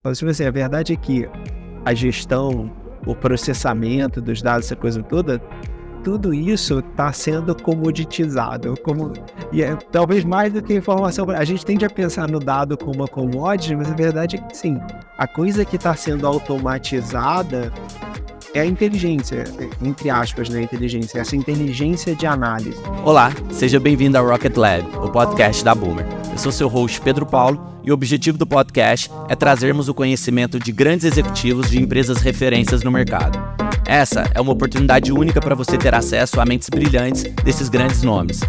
Então, tipo assim, a verdade é que a gestão, o processamento dos dados, essa coisa toda, tudo isso está sendo comoditizado. Talvez mais do que informação. A gente tende a pensar no dado como uma commodity, mas a verdade é que sim, a coisa que está sendo automatizada é a inteligência, entre aspas, né? Inteligência, essa inteligência de análise. Olá, seja bem-vindo ao Rocket Lab, o podcast da Boomer. Eu sou seu host Pedro Paulo e o objetivo do podcast é trazermos o conhecimento de grandes executivos de empresas referências no mercado. Essa é uma oportunidade única para você ter acesso a mentes brilhantes desses grandes nomes.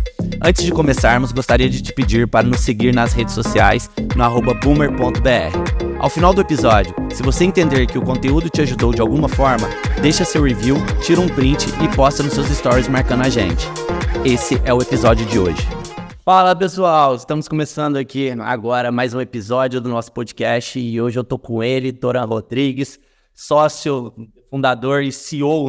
Antes de começarmos, gostaria de te pedir para nos seguir nas redes sociais no @boomer.br. Ao final do episódio, se você entender que o conteúdo te ajudou de alguma forma, deixa seu review, tira um print e posta nos seus stories marcando a gente. Esse é o episódio de hoje. Fala pessoal, estamos começando aqui agora mais um episódio do nosso podcast e hoje eu tô com ele, Toran Rodrigues, sócio, fundador e CEO,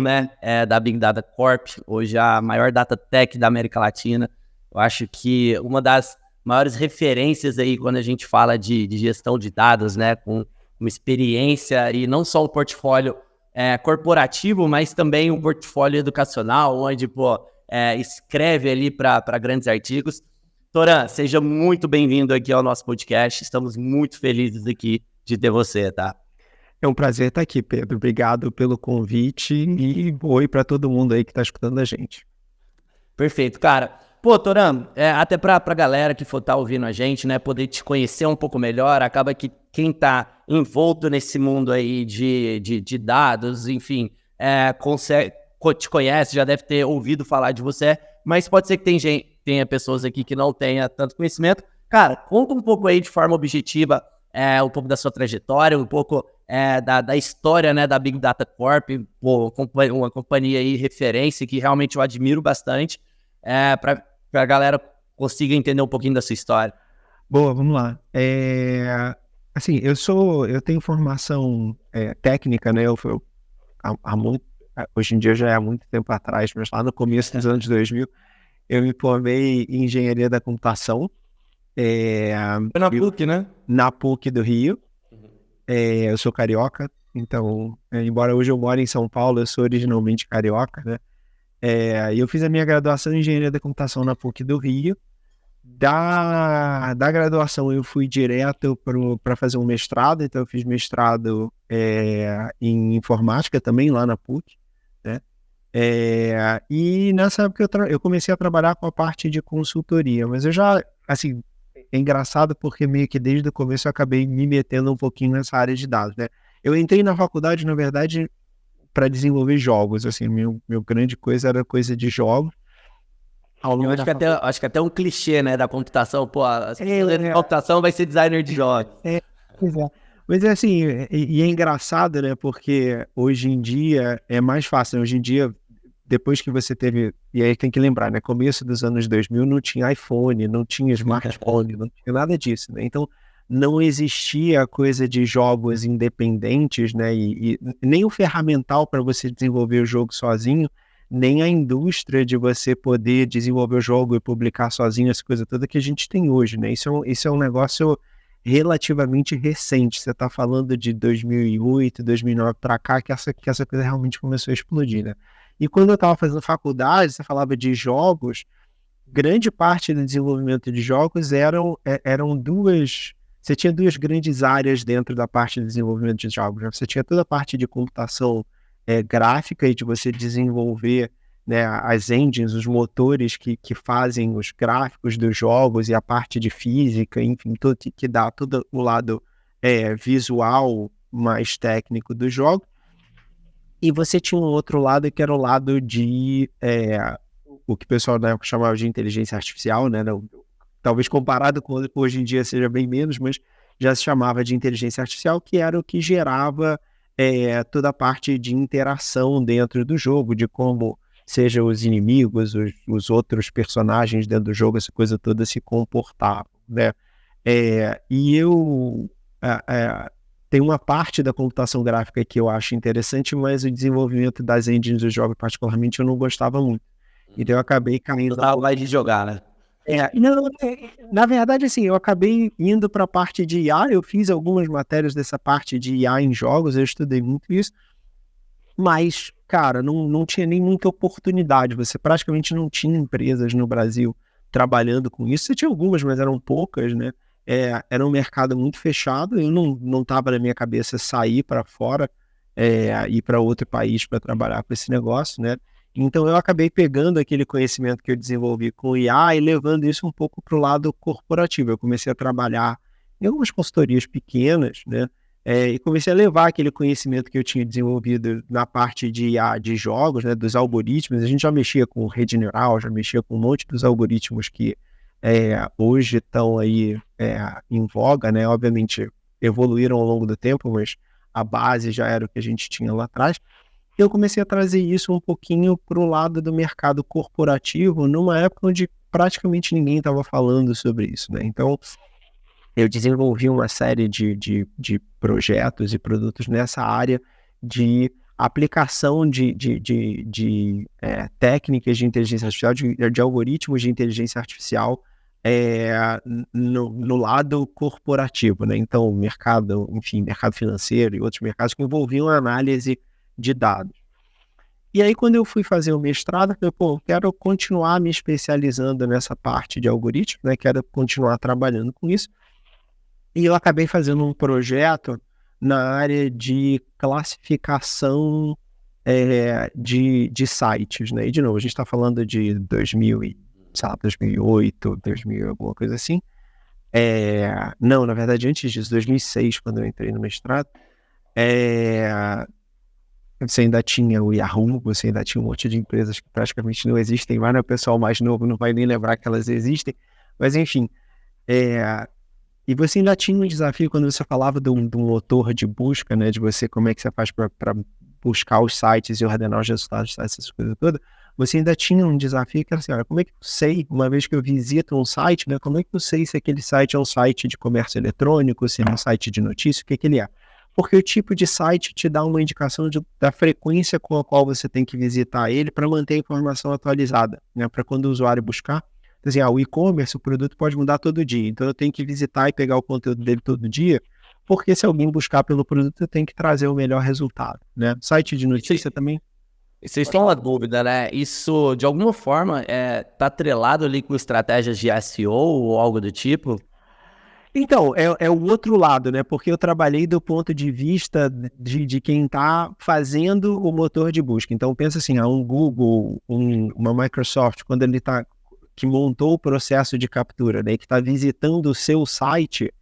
da Big Data Corp, hoje a maior data tech da América Latina. Eu acho que uma das maiores referências aí quando a gente fala de gestão de dados, com uma experiência e não só um portfólio corporativo, mas também um portfólio educacional, onde escreve ali para grandes artigos. Toran, seja muito bem-vindo aqui ao nosso podcast, estamos muito felizes aqui de ter você, tá? É um prazer estar aqui, Pedro. Obrigado pelo convite e oi para todo mundo aí que está escutando a gente. Perfeito, cara. Pô, Toran, até pra galera que for estar ouvindo a gente, poder te conhecer um pouco melhor, acaba que quem tá envolto nesse mundo aí de dados, enfim, te conhece, já deve ter ouvido falar de você, mas pode ser que tenha pessoas aqui que não tenha tanto conhecimento. Cara, conta um pouco aí de forma objetiva, um pouco da sua trajetória, um pouco da história, da Big Data Corp, uma companhia aí referência que realmente eu admiro bastante, para a galera consiga entender um pouquinho da sua história. Boa, vamos lá. Eu tenho formação técnica, hoje em dia já é há muito tempo atrás, mas lá no começo dos anos 2000, eu me formei em engenharia da computação. Foi na PUC, né? Na PUC do Rio. Eu sou carioca, então, embora hoje eu moro em São Paulo, eu sou originalmente carioca, né? E eu fiz a minha graduação em engenharia da computação na PUC do Rio. Da graduação eu fui direto para fazer um mestrado, então eu fiz mestrado em informática também lá na PUC, né? E nessa época eu comecei a trabalhar com a parte de consultoria, mas eu já, assim, é engraçado porque meio que desde o começo eu acabei me metendo um pouquinho nessa área de dados, né? Eu entrei na faculdade, na verdade, para desenvolver jogos, assim, meu grande coisa era coisa de jogos. Eu acho que até um clichê, da computação, computação vai ser designer de jogos. Pois é. Mas assim, e é engraçado, né, porque hoje em dia é mais fácil, né? Hoje em dia, depois que você teve, e aí tem que lembrar, né, começo dos anos 2000 não tinha iPhone, não tinha smartphone, não tinha nada disso, né, então não existia a coisa de jogos independentes, né, e nem o ferramental para você desenvolver o jogo sozinho, nem a indústria de você poder desenvolver o jogo e publicar sozinho, essa coisa toda que a gente tem hoje, né, isso é um negócio relativamente recente, você está falando de 2008, 2009 para cá, que essa coisa realmente começou a explodir, né. E quando eu estava fazendo faculdade, você falava de jogos, grande parte do desenvolvimento de jogos eram duas... Você tinha duas grandes áreas dentro da parte de desenvolvimento de jogos, né? Você tinha toda a parte de computação gráfica e de você desenvolver, né, as engines, os motores que fazem os gráficos dos jogos e a parte de física, enfim, tudo que dá todo o lado visual mais técnico do jogo. E você tinha um outro lado que era o lado de o que o pessoal na época chamava de inteligência artificial, né? Talvez comparado com hoje em dia seja bem menos, mas já se chamava de inteligência artificial, que era o que gerava toda a parte de interação dentro do jogo, de como seja os inimigos, os outros personagens dentro do jogo, essa coisa toda se comportavam, né? E eu... tem uma parte da computação gráfica que eu acho interessante, mas o desenvolvimento das engines do jogo, particularmente, eu não gostava muito. Então eu acabei caindo... Vai de jogar, né? Na verdade, assim, eu acabei indo para a parte de IA, eu fiz algumas matérias dessa parte de IA em jogos, eu estudei muito isso, mas, cara, não tinha nem muita oportunidade, você praticamente não tinha empresas no Brasil trabalhando com isso, você tinha algumas, mas eram poucas, né? Era um mercado muito fechado, eu não estava na minha cabeça sair para fora, ir para outro país para trabalhar com esse negócio, né? Então eu acabei pegando aquele conhecimento que eu desenvolvi com o IA e levando isso um pouco para o lado corporativo. Eu comecei a trabalhar em algumas consultorias pequenas, né? E comecei a levar aquele conhecimento que eu tinha desenvolvido na parte de IA de jogos, né? Dos algoritmos. A gente já mexia com rede neural, já mexia com um monte dos algoritmos que hoje estão aí em voga, né? Obviamente evoluíram ao longo do tempo, mas a base já era o que a gente tinha lá atrás. Eu comecei a trazer isso um pouquinho para o lado do mercado corporativo, numa época onde praticamente ninguém estava falando sobre isso, né? Então, eu desenvolvi uma série de projetos e produtos nessa área de aplicação de técnicas de inteligência artificial, de algoritmos de inteligência artificial no lado corporativo, né? Então, mercado financeiro e outros mercados que envolviam análise de dados. E aí, quando eu fui fazer o mestrado, eu falei, quero continuar me especializando nessa parte de algoritmo, né? Quero continuar trabalhando com isso. E eu acabei fazendo um projeto na área de classificação de sites, né? E, de novo, a gente está falando de 2008, 2000, alguma coisa assim. Não, na verdade, antes disso, 2006, quando eu entrei no mestrado, você ainda tinha o Yahoo, você ainda tinha um monte de empresas que praticamente não existem mais, né? O pessoal mais novo não vai nem lembrar que elas existem, mas enfim, e você ainda tinha um desafio quando você falava de um motor de busca, né, de você, como é que você faz para buscar os sites e ordenar os resultados dos sites, essas coisas todas, você ainda tinha um desafio que era assim, olha, como é que eu sei, uma vez que eu visito um site, né, como é que eu sei se aquele site é um site de comércio eletrônico, se é um site de notícia, o que ele é? Porque o tipo de site te dá uma indicação da frequência com a qual você tem que visitar ele para manter a informação atualizada, né? Para quando o usuário buscar. Então, assim, o e-commerce, o produto pode mudar todo dia, então eu tenho que visitar e pegar o conteúdo dele todo dia, porque se alguém buscar pelo produto, eu tenho que trazer o melhor resultado, né? Site de notícia também. Vocês estão na dúvida, né? Isso, de alguma forma, tá atrelado ali com estratégias de SEO ou algo do tipo? Então, é o outro lado, né? Porque eu trabalhei do ponto de vista de quem está fazendo o motor de busca. Então, pensa assim, um Google, uma Microsoft, quando ele que montou o processo de captura, né? Que está visitando o seu site,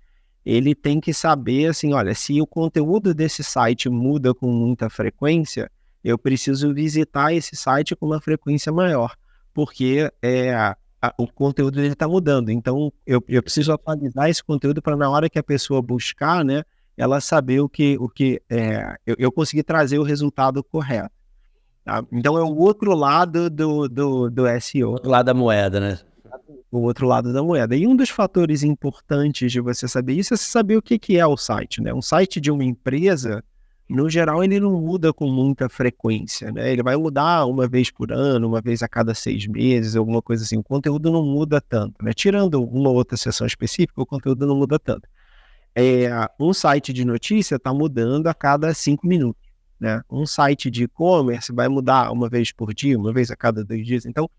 ele tem que saber, assim, olha, se o conteúdo desse site muda com muita frequência, eu preciso visitar esse site com uma frequência maior, porque o conteúdo dele está mudando. Então, eu preciso atualizar esse conteúdo para na hora que a pessoa buscar, né, ela saber eu conseguir trazer o resultado correto. Tá? Então, é o outro lado do SEO. Do lado da moeda, né? O outro lado da moeda. E um dos fatores importantes de você saber isso é você saber o que é o site, né? Um site de uma empresa, no geral, ele não muda com muita frequência, né? Ele vai mudar uma vez por ano, uma vez a cada 6 meses, alguma coisa assim. O conteúdo não muda tanto, né? Tirando uma outra seção específica, o conteúdo não muda tanto. Um site de notícia está mudando a cada 5 minutos, né? Um site de e-commerce vai mudar uma vez por dia, uma vez a cada 2 dias. Então,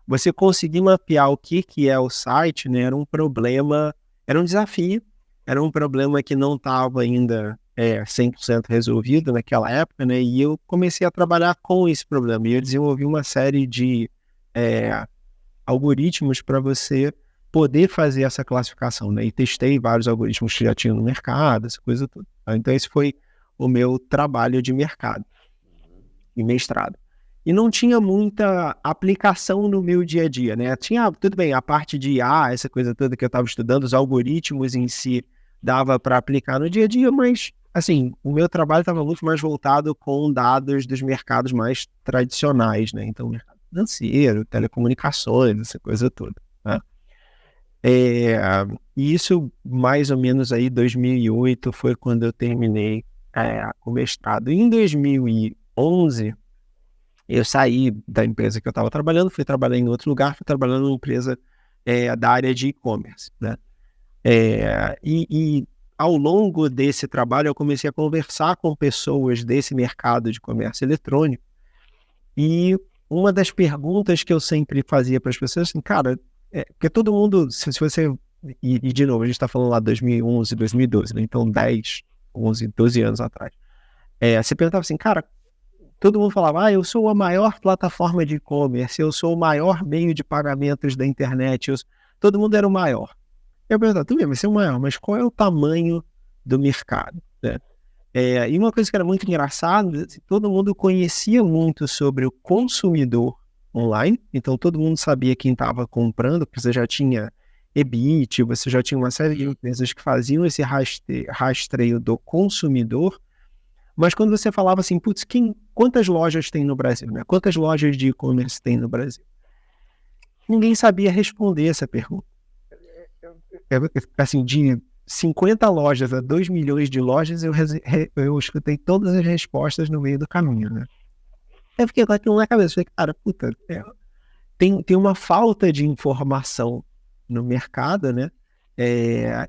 você conseguir mapear o que é o site, né, era um problema, era um desafio, era um problema que não estava ainda 100% resolvido naquela época, né, e eu comecei a trabalhar com esse problema, e eu desenvolvi uma série de algoritmos para você poder fazer essa classificação, né, e testei vários algoritmos que já tinham no mercado, essa coisa toda. Então esse foi o meu trabalho de mercado e mestrado. E não tinha muita aplicação no meu dia a dia, né? Tinha, tudo bem, a parte de IA, essa coisa toda que eu estava estudando, os algoritmos em si dava para aplicar no dia a dia, mas, assim, o meu trabalho estava muito mais voltado com dados dos mercados mais tradicionais, né? Então, mercado financeiro, telecomunicações, essa coisa toda, né? E isso, mais ou menos aí, 2008, foi quando eu terminei o mestrado. E em 2011... eu saí da empresa que eu estava trabalhando, fui trabalhar em outro lugar, fui trabalhando numa empresa da área de e-commerce, né? E ao longo desse trabalho eu comecei a conversar com pessoas desse mercado de comércio eletrônico, e uma das perguntas que eu sempre fazia para as pessoas, assim, cara, porque todo mundo, se você, e de novo, a gente está falando lá de 2011, 2012, né? Então 10, 11, 12 anos atrás, você perguntava assim, cara, todo mundo falava, eu sou a maior plataforma de e-commerce, eu sou o maior meio de pagamentos da internet, todo mundo era o maior. Eu perguntava, tudo bem, você é o maior, mas qual é o tamanho do mercado, né? E uma coisa que era muito engraçada, todo mundo conhecia muito sobre o consumidor online, então todo mundo sabia quem estava comprando, porque você já tinha Ebit, você já tinha uma série de empresas que faziam esse rastreio do consumidor, mas quando você falava assim, putz, quantas lojas tem no Brasil, né? Quantas lojas de e-commerce tem no Brasil? Ninguém sabia responder essa pergunta. Assim, de 50 lojas a 2 milhões de lojas, eu escutei todas as respostas no meio do caminho, né? Eu fiquei com aquilo na cabeça, falei, cara, puta, tem uma falta de informação no mercado, né?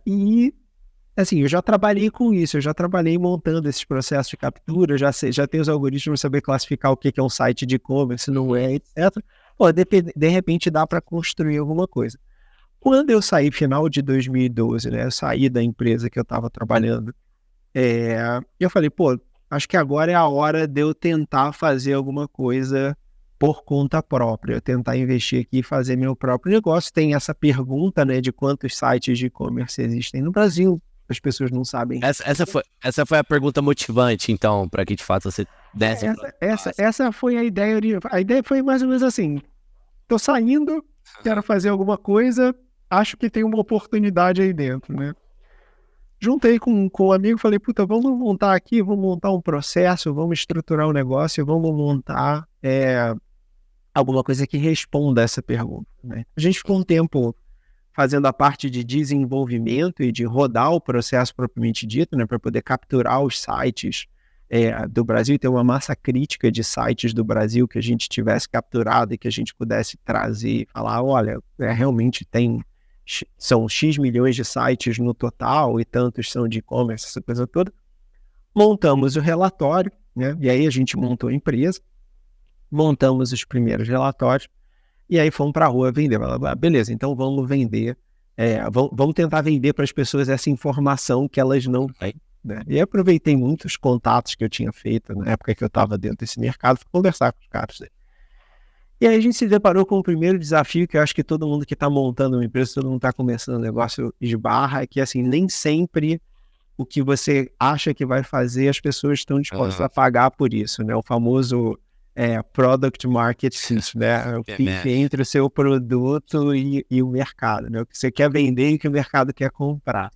E, assim, eu já trabalhei com isso, eu já trabalhei montando esses processos de captura, já tenho os algoritmos para saber classificar o que é um site de e-commerce, não é, etc. Pô, de repente dá para construir alguma coisa. Quando eu saí, final de 2012, né, eu saí da empresa que eu estava trabalhando, eu falei, pô, acho que agora é a hora de eu tentar fazer alguma coisa por conta própria, eu tentar investir aqui e fazer meu próprio negócio. Tem essa pergunta, né, de quantos sites de e-commerce existem no Brasil, as pessoas não sabem. Essa foi a pergunta motivante, então, para que de fato você desse. Essa foi a ideia. A ideia foi mais ou menos assim, tô saindo, quero fazer alguma coisa, acho que tem uma oportunidade aí dentro, né? Juntei com um amigo, falei, puta, vamos montar aqui, vamos montar um processo, vamos estruturar um negócio, vamos montar alguma coisa que responda essa pergunta, né? A gente ficou um tempo fazendo a parte de desenvolvimento e de rodar o processo propriamente dito, né, para poder capturar os sites do Brasil, ter uma massa crítica de sites do Brasil que a gente tivesse capturado e que a gente pudesse trazer e falar, olha, realmente são X milhões de sites no total e tantos são de e-commerce, essa coisa toda. Montamos o relatório, né? E aí a gente montou a empresa, montamos os primeiros relatórios e aí fomos para a rua vender. Beleza, então vamos vender, vamos tentar vender para as pessoas essa informação que elas não têm, né? E aproveitei muitos contatos que eu tinha feito na época que eu estava dentro desse mercado para conversar com os caras. E aí a gente se deparou com o primeiro desafio, que eu acho que todo mundo que está montando uma empresa, todo mundo está começando um negócio esbarra, é que assim, nem sempre o que você acha que vai fazer, as pessoas estão dispostas a pagar por isso, né? O famoso product market fit, né? O fit entre o seu produto e o mercado, né? O que você quer vender e o que o mercado quer comprar.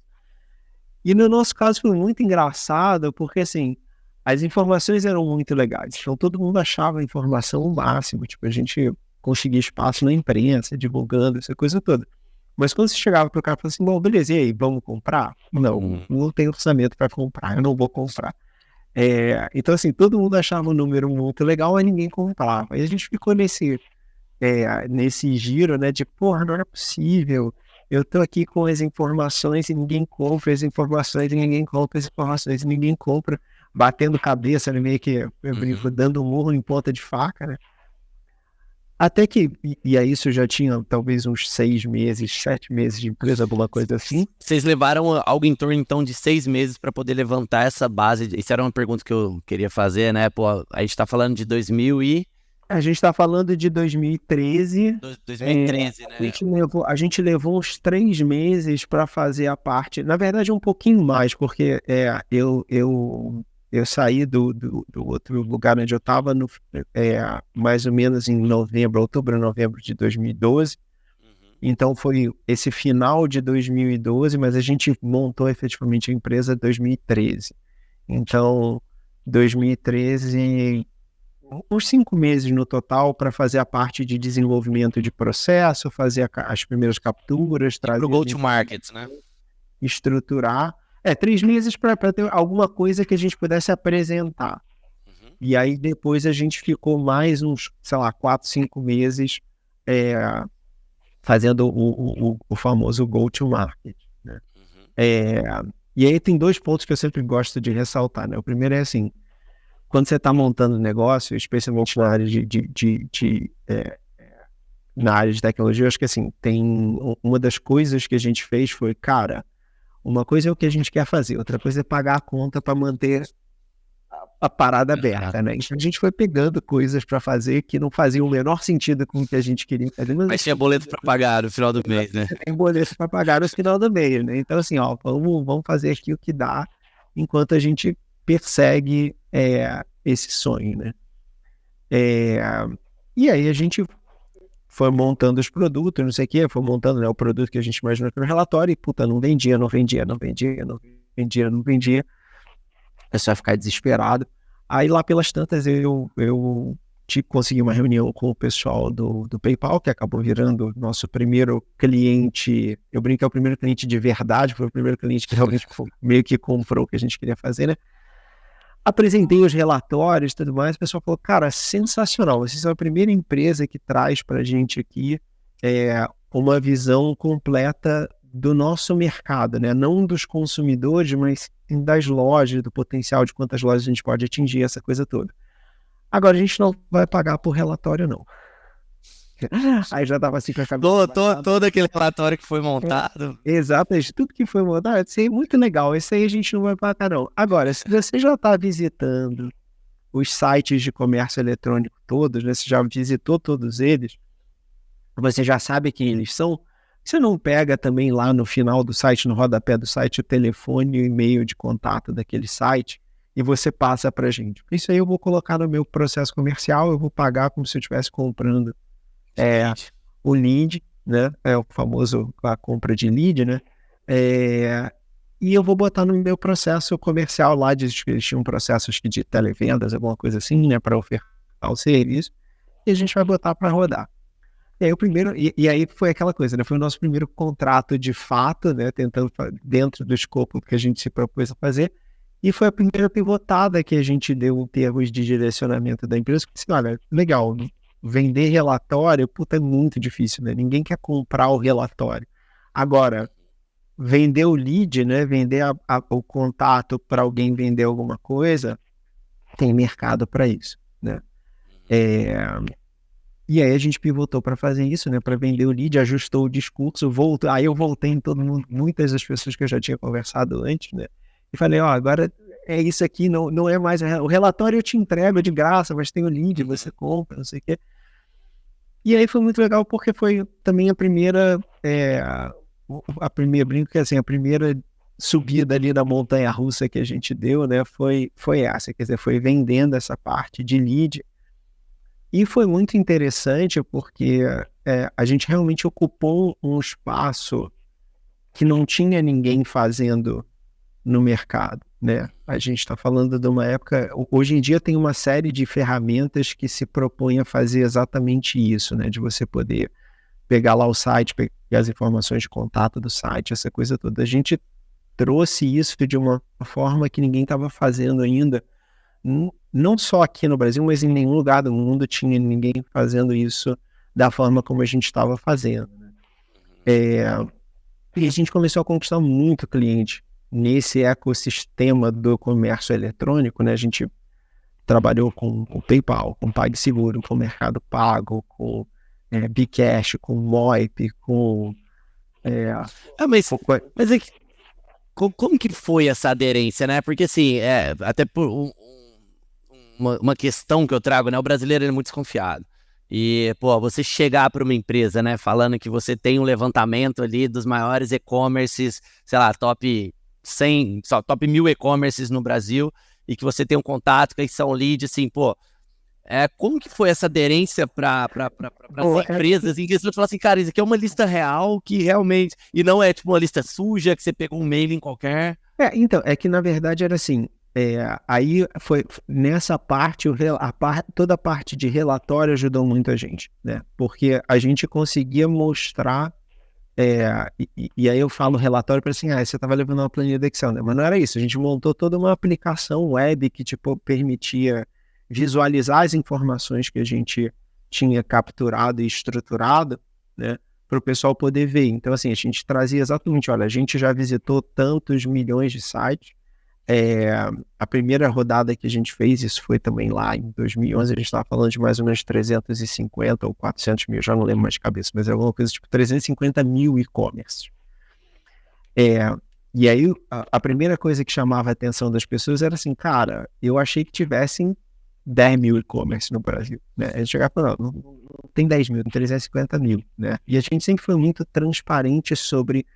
E no nosso caso foi muito engraçado, porque assim, as informações eram muito legais, então todo mundo achava a informação o máximo, tipo, a gente conseguia espaço na imprensa, divulgando essa coisa toda. Mas quando você chegava pro cara e falava assim, bom, beleza, e aí, vamos comprar? Não tenho orçamento para comprar, eu não vou comprar. Então assim, todo mundo achava o número muito legal, mas ninguém comprava. E a gente ficou nesse giro, né, de, porra, não é possível, eu tô aqui com as informações e ninguém compra as informações, e ninguém compra as informações, e ninguém compra, batendo cabeça, né, meio que dando um murro em ponta de faca, né? Até que, e aí isso já tinha talvez uns 6 meses, 7 meses de empresa, alguma coisa assim. Vocês levaram algo em torno, então, de 6 meses para poder levantar essa base? Isso era uma pergunta que eu queria fazer, né? Pô, a gente tá falando de 2000 e... A gente tá falando de 2013. 2013, né? A gente levou uns 3 meses para fazer a parte, na verdade um pouquinho mais, porque eu saí do outro lugar onde eu estava mais ou menos em outubro, novembro de 2012. Então foi esse final de 2012, mas a gente montou efetivamente a empresa em 2013. Então, 2013, uns 5 meses no total para fazer a parte de desenvolvimento de processo, fazer as primeiras capturas, trazer o go-to-market, né? Estruturar. 3 meses para ter alguma coisa que a gente pudesse apresentar. E aí depois a gente ficou mais uns, 4, 5 meses fazendo o famoso go-to-market, né? E aí tem 2 pontos que eu sempre gosto de ressaltar, né? O primeiro é assim, quando você está montando negócio, especialmente na área na área de tecnologia, eu acho que assim, uma das coisas que a gente fez foi, cara, uma coisa é o que a gente quer fazer, outra coisa é pagar a conta para manter a parada aberta, né? Então a gente foi pegando coisas para fazer que não faziam o menor sentido com o que a gente queria fazer. Mas tinha boleto para pagar no final do mês, né? Tem boleto para pagar no final do mês, né? Então assim, ó, vamos fazer aqui o que dá enquanto a gente persegue esse sonho, né? E aí a gente foi montando os produtos, não sei o que, foi montando, né, o produto que a gente imaginou no relatório e, puta, não vendia. É só ficar desesperado. Aí lá pelas tantas eu consegui uma reunião com o pessoal do PayPal, que acabou virando nosso primeiro cliente. Eu brinco que é o primeiro cliente de verdade, foi o primeiro cliente que realmente meio que comprou o que a gente queria fazer, né? Apresentei os relatórios e tudo mais, o pessoal falou, cara, sensacional, vocês são a primeira empresa que traz pra gente aqui uma visão completa do nosso mercado, né? Não dos consumidores, mas das lojas, do potencial de quantas lojas a gente pode atingir, essa coisa toda. Agora, a gente não vai pagar por relatório, não. Aí já tava assim com a cabeça. Todo aquele relatório que foi montado. Exatamente, tudo que foi montado, isso aí é muito legal, isso aí a gente não vai pagar, não. Agora, se você já está visitando os sites de comércio eletrônico todos, né? Você já visitou todos eles, você já sabe quem eles são, você não pega também lá no final do site, no rodapé do site, o telefone e o e-mail de contato daquele site e você passa pra gente. Isso aí eu vou colocar no meu processo comercial, eu vou pagar como se eu estivesse comprando o lead, né? É o famoso a compra de lead, né? E eu vou botar no meu processo comercial lá, eles tinham processos de televendas, alguma coisa assim, né? Para ofertar o serviço, e a gente vai botar para rodar. E aí e aí foi aquela coisa, né? Foi o nosso primeiro contrato de fato, né? Tentando dentro do escopo que a gente se propôs a fazer. E foi a primeira pivotada que a gente deu em termos de direcionamento da empresa. Assim, olha, legal, vender relatório, puta, é muito difícil, né? Ninguém quer comprar o relatório. Agora, vender o lead, né? Vender o contato para alguém vender alguma coisa, tem mercado para isso, né? E aí a gente pivotou para fazer isso, né? Para vender o lead, ajustou o discurso, aí eu voltei em todo mundo, muitas das pessoas que eu já tinha conversado antes, né? E falei, ó, agora é isso aqui, não é mais o relatório eu te entrego de graça, mas tem o lead, você compra, não sei o quê. E aí foi muito legal porque foi também a primeira brinco que assim, a primeira subida ali da montanha-russa que a gente deu, né? Foi essa, quer dizer, foi vendendo essa parte de lead. E foi muito interessante porque a gente realmente ocupou um espaço que não tinha ninguém fazendo no mercado, né? A gente está falando de uma época... Hoje em dia tem uma série de ferramentas que se propõem a fazer exatamente isso, né? De você poder pegar lá o site, pegar as informações de contato do site, essa coisa toda. A gente trouxe isso de uma forma que ninguém estava fazendo ainda, não só aqui no Brasil, mas em nenhum lugar do mundo tinha ninguém fazendo isso da forma como a gente estava fazendo, né? E a gente começou a conquistar muito cliente nesse ecossistema do comércio eletrônico, né? A gente trabalhou com o PayPal, com PagSeguro, com Mercado Pago, com Bcash, com Moip, com... Mas é que, como que foi essa aderência, né? Porque assim, até por uma questão que eu trago, né? O brasileiro é muito desconfiado. E, pô, você chegar para uma empresa, né? Falando que você tem um levantamento ali dos maiores e-commerces, sei lá, top 100, top 1000 e-commerces no Brasil, e que você tem um contato, que são leads, assim, pô, como que foi essa aderência para as empresas, assim, que eles falam assim, cara, isso aqui é uma lista real, que realmente, e não é tipo uma lista suja, que você pegou um mailing qualquer? Então, é que na verdade era assim, aí foi nessa parte, toda a parte de relatório ajudou muito a gente, né? Porque a gente conseguia mostrar, e aí eu falo relatório para assim, você estava levando uma planilha do Excel, né? Mas não era isso, a gente montou toda uma aplicação web que tipo permitia visualizar as informações que a gente tinha capturado e estruturado, né? para o pessoal poder ver. Então, assim, a gente trazia exatamente, olha, a gente já visitou tantos milhões de sites. A primeira rodada que a gente fez, isso foi também lá em 2011, a gente estava falando de mais ou menos 350 ou 400 mil, já não lembro mais de cabeça, mas é alguma coisa tipo 350 mil e-commerce. E aí, a primeira coisa que chamava a atenção das pessoas era assim, cara, eu achei que tivessem 10 mil e-commerce no Brasil, né? A gente chegava e falava, não tem 10 mil, tem 350 mil, né? E a gente sempre foi muito transparente sobre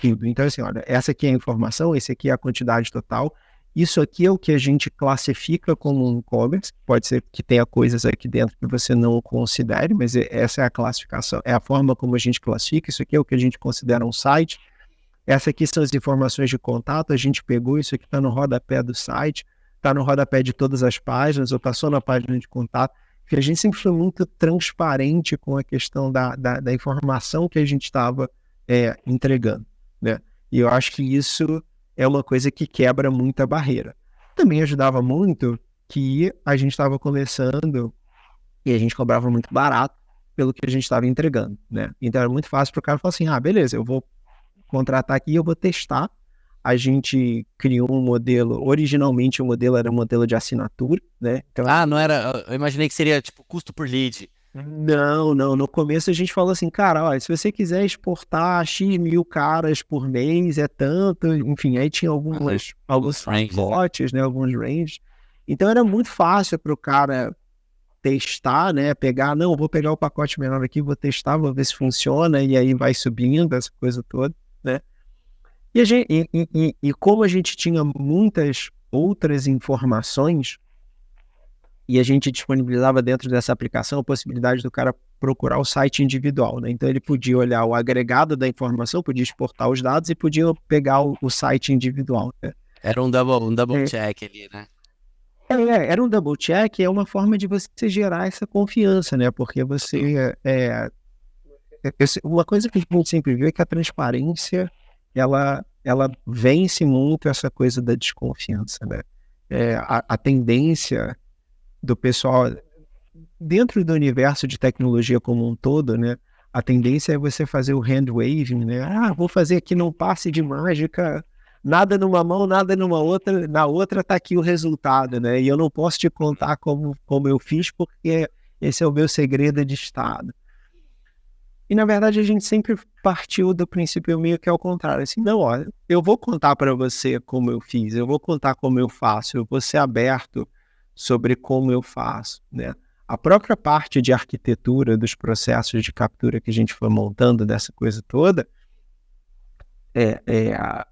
tudo. Então, assim, olha, essa aqui é a informação, esse aqui é a quantidade total, isso aqui é o que a gente classifica como um e-commerce, pode ser que tenha coisas aqui dentro que você não considere, mas essa é a classificação, é a forma como a gente classifica, isso aqui é o que a gente considera um site, essa aqui são as informações de contato, a gente pegou, isso aqui está no rodapé do site, está no rodapé de todas as páginas, ou está só na página de contato, porque a gente sempre foi muito transparente com a questão da informação que a gente estava entregando, né? E eu acho que isso é uma coisa que quebra muita barreira. Também ajudava muito que a gente estava começando e a gente cobrava muito barato pelo que a gente estava entregando, né? Então era muito fácil para o cara falar assim, beleza, eu vou contratar aqui, eu vou testar. A gente criou um modelo, originalmente o modelo era um modelo de assinatura, né? Então, não era, eu imaginei que seria tipo custo por lead. Não, no começo a gente falou assim, cara, olha, se você quiser exportar X mil caras por mês, é tanto, enfim, aí tinha alguns pacotes, né, alguns ranges, então era muito fácil para o cara testar, né, vou pegar o pacote menor aqui, vou testar, vou ver se funciona, e aí vai subindo essa coisa toda, né, e como a gente tinha muitas outras informações, e a gente disponibilizava dentro dessa aplicação a possibilidade do cara procurar o site individual, né? Então ele podia olhar o agregado da informação, podia exportar os dados e podia pegar o site individual, né? Era um double check ali, né? Era um double check, é uma forma de você gerar essa confiança, né? Porque você... uma coisa que a gente sempre viu é que a transparência, ela vence muito essa coisa da desconfiança, né? A tendência do pessoal, dentro do universo de tecnologia como um todo, né, a tendência é você fazer o hand waving, né, vou fazer aqui num passe de mágica, nada numa mão, nada numa outra, na outra tá aqui o resultado, né, e eu não posso te contar como eu fiz, porque esse é o meu segredo de estado. E na verdade a gente sempre partiu do princípio meio que ao contrário, assim, não, olha, eu vou contar para você como eu fiz, eu vou contar como eu faço, eu vou ser aberto sobre como eu faço, né? A própria parte de arquitetura dos processos de captura que a gente foi montando dessa coisa toda,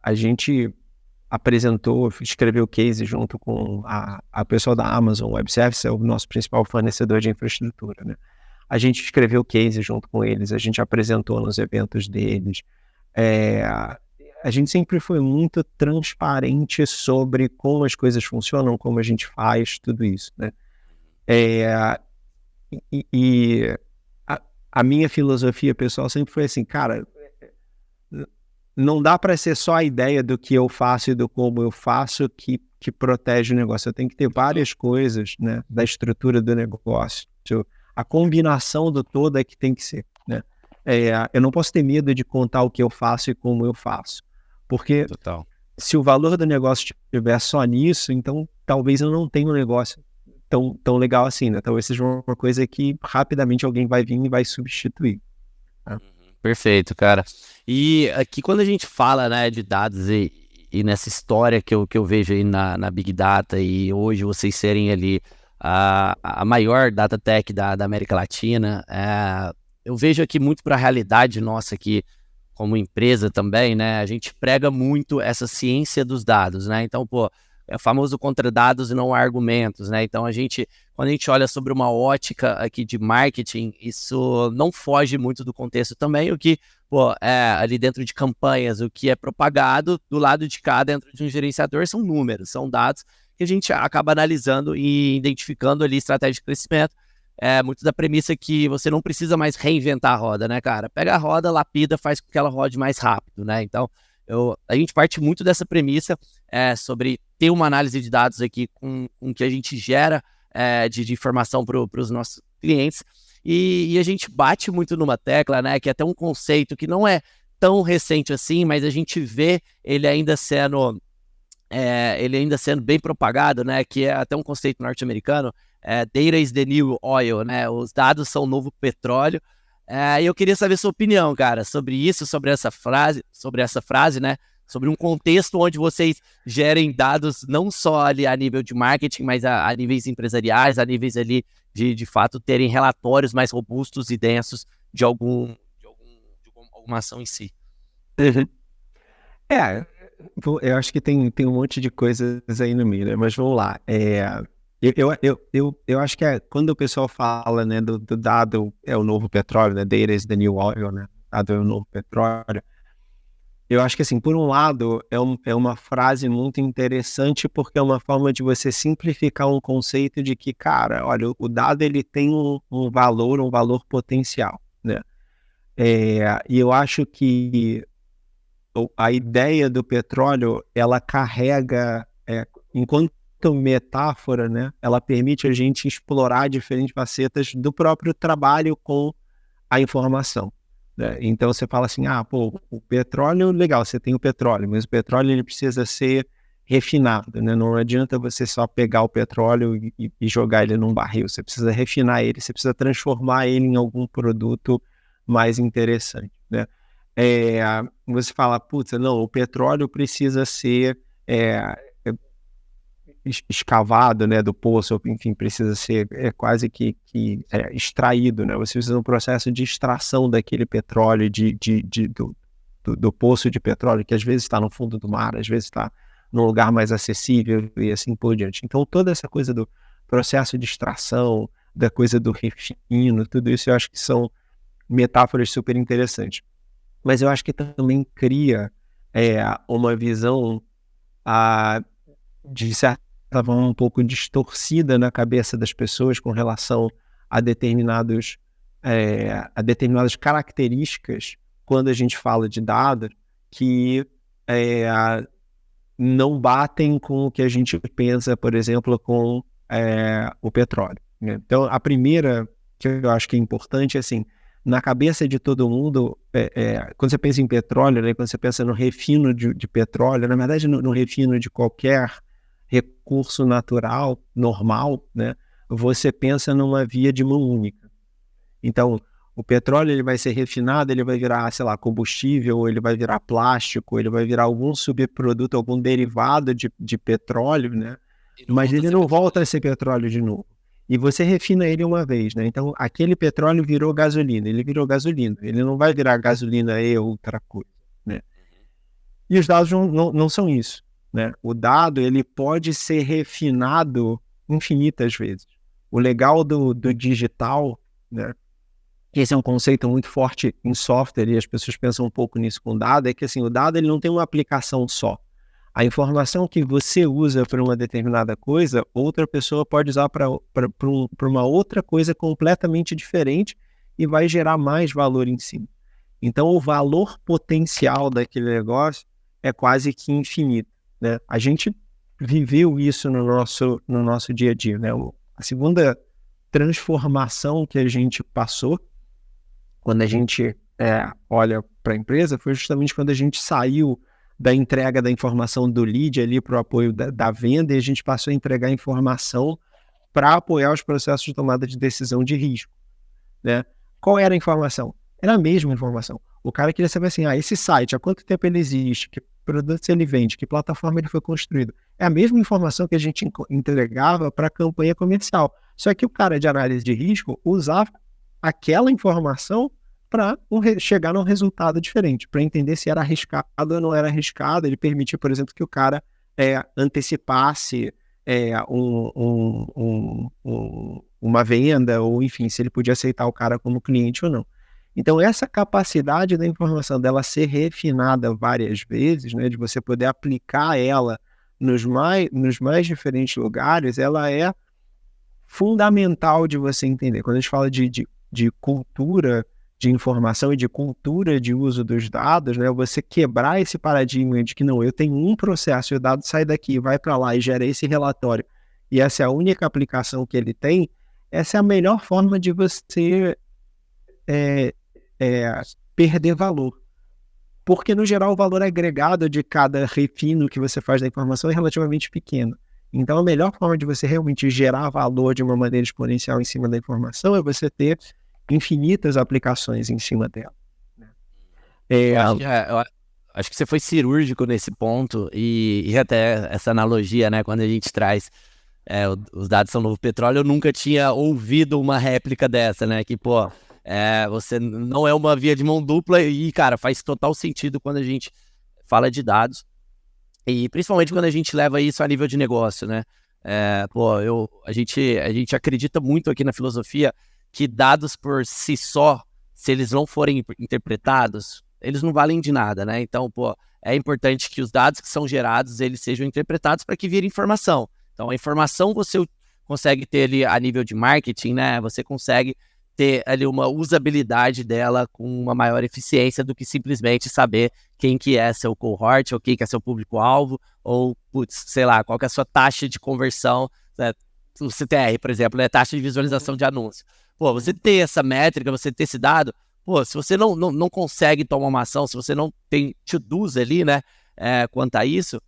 a gente apresentou, escreveu case junto com a pessoa da Amazon Web Services, é o nosso principal fornecedor de infraestrutura, né? A gente escreveu case junto com eles, a gente apresentou nos eventos deles, a gente sempre foi muito transparente sobre como as coisas funcionam, como a gente faz, tudo isso, né? A minha filosofia pessoal sempre foi assim, cara, não dá para ser só a ideia do que eu faço e do como eu faço que protege o negócio. Eu tenho que ter várias coisas, né, da estrutura do negócio. A combinação do todo é que tem que ser, né? Eu não posso ter medo de contar o que eu faço e como eu faço. Porque se o valor do negócio estiver só nisso, então talvez eu não tenha um negócio tão legal assim, né? Talvez seja uma coisa que rapidamente alguém vai vir e vai substituir. Tá? Perfeito, cara. E aqui quando a gente fala, né, de dados e nessa história que eu vejo aí na Big Data e hoje vocês serem ali a maior data tech da América Latina, eu vejo aqui muito para a realidade nossa aqui como empresa também, né? A gente prega muito essa ciência dos dados, né? Então, é o famoso contra dados e não argumentos, né? Então, quando a gente olha sobre uma ótica aqui de marketing, isso não foge muito do contexto também, o que, ali dentro de campanhas, o que é propagado do lado de cá, dentro de um gerenciador, são números, são dados que a gente acaba analisando e identificando ali estratégia de crescimento. Muito da premissa que você não precisa mais reinventar a roda, né, cara? Pega a roda, lapida, faz com que ela rode mais rápido, né? Então, a gente parte muito dessa premissa sobre ter uma análise de dados aqui com que a gente gera de informação para os nossos clientes. E a gente bate muito numa tecla, né, que é até um conceito que não é tão recente assim, mas a gente vê ele ainda sendo bem propagado, né, que é até um conceito norte-americano, data is the new oil, né, os dados são o novo petróleo. E eu queria saber sua opinião, cara, sobre isso, sobre essa frase, né, sobre um contexto onde vocês gerem dados não só ali a nível de marketing, mas a níveis empresariais, a níveis ali de fato terem relatórios mais robustos e densos de alguma ação em si. Uhum. Eu acho que tem um monte de coisas aí no meio, né? Mas vamos lá. Eu acho que quando o pessoal fala, né, do dado é o novo petróleo, né? Data is the new oil, né? Dado é o novo petróleo. Eu acho que, assim, por um lado, é uma frase muito interessante porque é uma forma de você simplificar um conceito de que, cara, olha, o dado ele tem um valor potencial, né? E eu acho que a ideia do petróleo, ela carrega, enquanto metáfora, né, ela permite a gente explorar diferentes facetas do próprio trabalho com a informação, né? Então você fala assim, o petróleo, legal, você tem o petróleo, mas o petróleo ele precisa ser refinado, né? Não adianta você só pegar o petróleo e jogar ele num barril, você precisa refinar ele, você precisa transformar ele em algum produto mais interessante, né? Você fala, putz, não, o petróleo precisa ser escavado, né, do poço, enfim, precisa ser quase que extraído, né? Você precisa de um processo de extração daquele petróleo do poço de petróleo, que às vezes está no fundo do mar, às vezes está num lugar mais acessível e assim por diante. Então, toda essa coisa do processo de extração, da coisa do refino, tudo isso eu acho que são metáforas super interessantes. Mas eu acho que também cria uma visão de certa forma um pouco distorcida na cabeça das pessoas com relação a determinadas características quando a gente fala de dados que não batem com o que a gente pensa, por exemplo, com o petróleo, né? Então, a primeira que eu acho que é importante é assim, na cabeça de todo mundo, quando você pensa em petróleo, né, quando você pensa no refino de petróleo, na verdade no refino de qualquer recurso natural, normal, né, você pensa numa via de mão única. Então, o petróleo ele vai ser refinado, ele vai virar, sei lá, combustível, ele vai virar plástico, ele vai virar algum subproduto, algum derivado de petróleo, né? Mas ele não volta a ser petróleo de novo. E você refina ele uma vez, né? Então, aquele petróleo virou gasolina, ele não vai virar gasolina e outra coisa, né? E os dados não são isso, né? O dado, ele pode ser refinado infinitas vezes. O legal do digital, né? Esse é um conceito muito forte em software e as pessoas pensam um pouco nisso com dado, é que assim, o dado ele não tem uma aplicação só. A informação que você usa para uma determinada coisa, outra pessoa pode usar para uma outra coisa completamente diferente e vai gerar mais valor em cima. Então, o valor potencial daquele negócio é quase que infinito, né? A gente viveu isso no nosso dia a dia, né? A segunda transformação que a gente passou quando a gente olha para a empresa foi justamente quando a gente saiu da entrega da informação do lead ali para o apoio da venda e a gente passou a entregar informação para apoiar os processos de tomada de decisão de risco, né? Qual era a informação? Era a mesma informação. O cara queria saber assim, esse site, há quanto tempo ele existe, que produtos ele vende, que plataforma ele foi construído. É a mesma informação que a gente entregava para a campanha comercial. Só que o cara de análise de risco usava aquela informação para chegar num resultado diferente, para entender se era arriscado ou não era arriscado. Ele permitia, por exemplo, que o cara antecipasse uma venda, ou enfim, se ele podia aceitar o cara como cliente ou não. Então, essa capacidade da informação dela ser refinada várias vezes, né, de você poder aplicar ela nos mais diferentes lugares, ela é fundamental de você entender. Quando a gente fala de cultura de informação e de cultura de uso dos dados, né, você quebrar esse paradigma de que não, eu tenho um processo e o dado sai daqui, vai para lá e gera esse relatório, e essa é a única aplicação que ele tem, essa é a melhor forma de você perder valor. Porque, no geral, o valor agregado de cada refino que você faz da informação é relativamente pequeno. Então, a melhor forma de você realmente gerar valor de uma maneira exponencial em cima da informação é você ter infinitas aplicações em cima dela. Eu acho que você foi cirúrgico nesse ponto e até essa analogia, né, quando a gente traz os dados são novo petróleo, eu nunca tinha ouvido uma réplica dessa, né, que, pô, você não é uma via de mão dupla e, cara, faz total sentido quando a gente fala de dados e principalmente quando a gente leva isso a nível de negócio, né, a gente acredita muito aqui na filosofia que dados por si só, se eles não forem interpretados, eles não valem de nada, né? Então, é importante que os dados que são gerados, eles sejam interpretados para que vire informação. Então, a informação você consegue ter ali a nível de marketing, né? Você consegue ter ali uma usabilidade dela com uma maior eficiência do que simplesmente saber quem que é seu cohort, ou quem que é seu público-alvo, ou, sei lá, qual que é a sua taxa de conversão, né? O CTR, por exemplo, é taxa de visualização de anúncio. Você ter essa métrica, você ter esse dado, se você não consegue tomar uma ação, se você não tem to-dos ali, né, quanto a isso,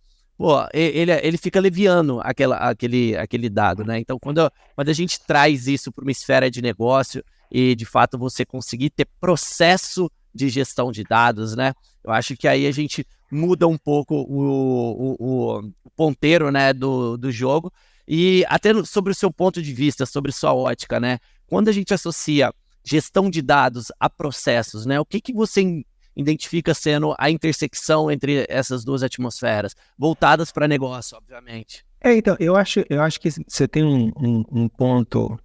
ele fica leviando aquele dado, né? Então, quando a gente traz isso para uma esfera de negócio e, de fato, você conseguir ter processo de gestão de dados, né? Eu acho que aí a gente muda um pouco o ponteiro, né, do jogo. E até sobre o seu ponto de vista, sobre sua ótica, né? Quando a gente associa gestão de dados a processos, né? O que você identifica sendo a intersecção entre essas duas atmosferas, voltadas para negócio, obviamente? Então, eu acho que você tem um ponto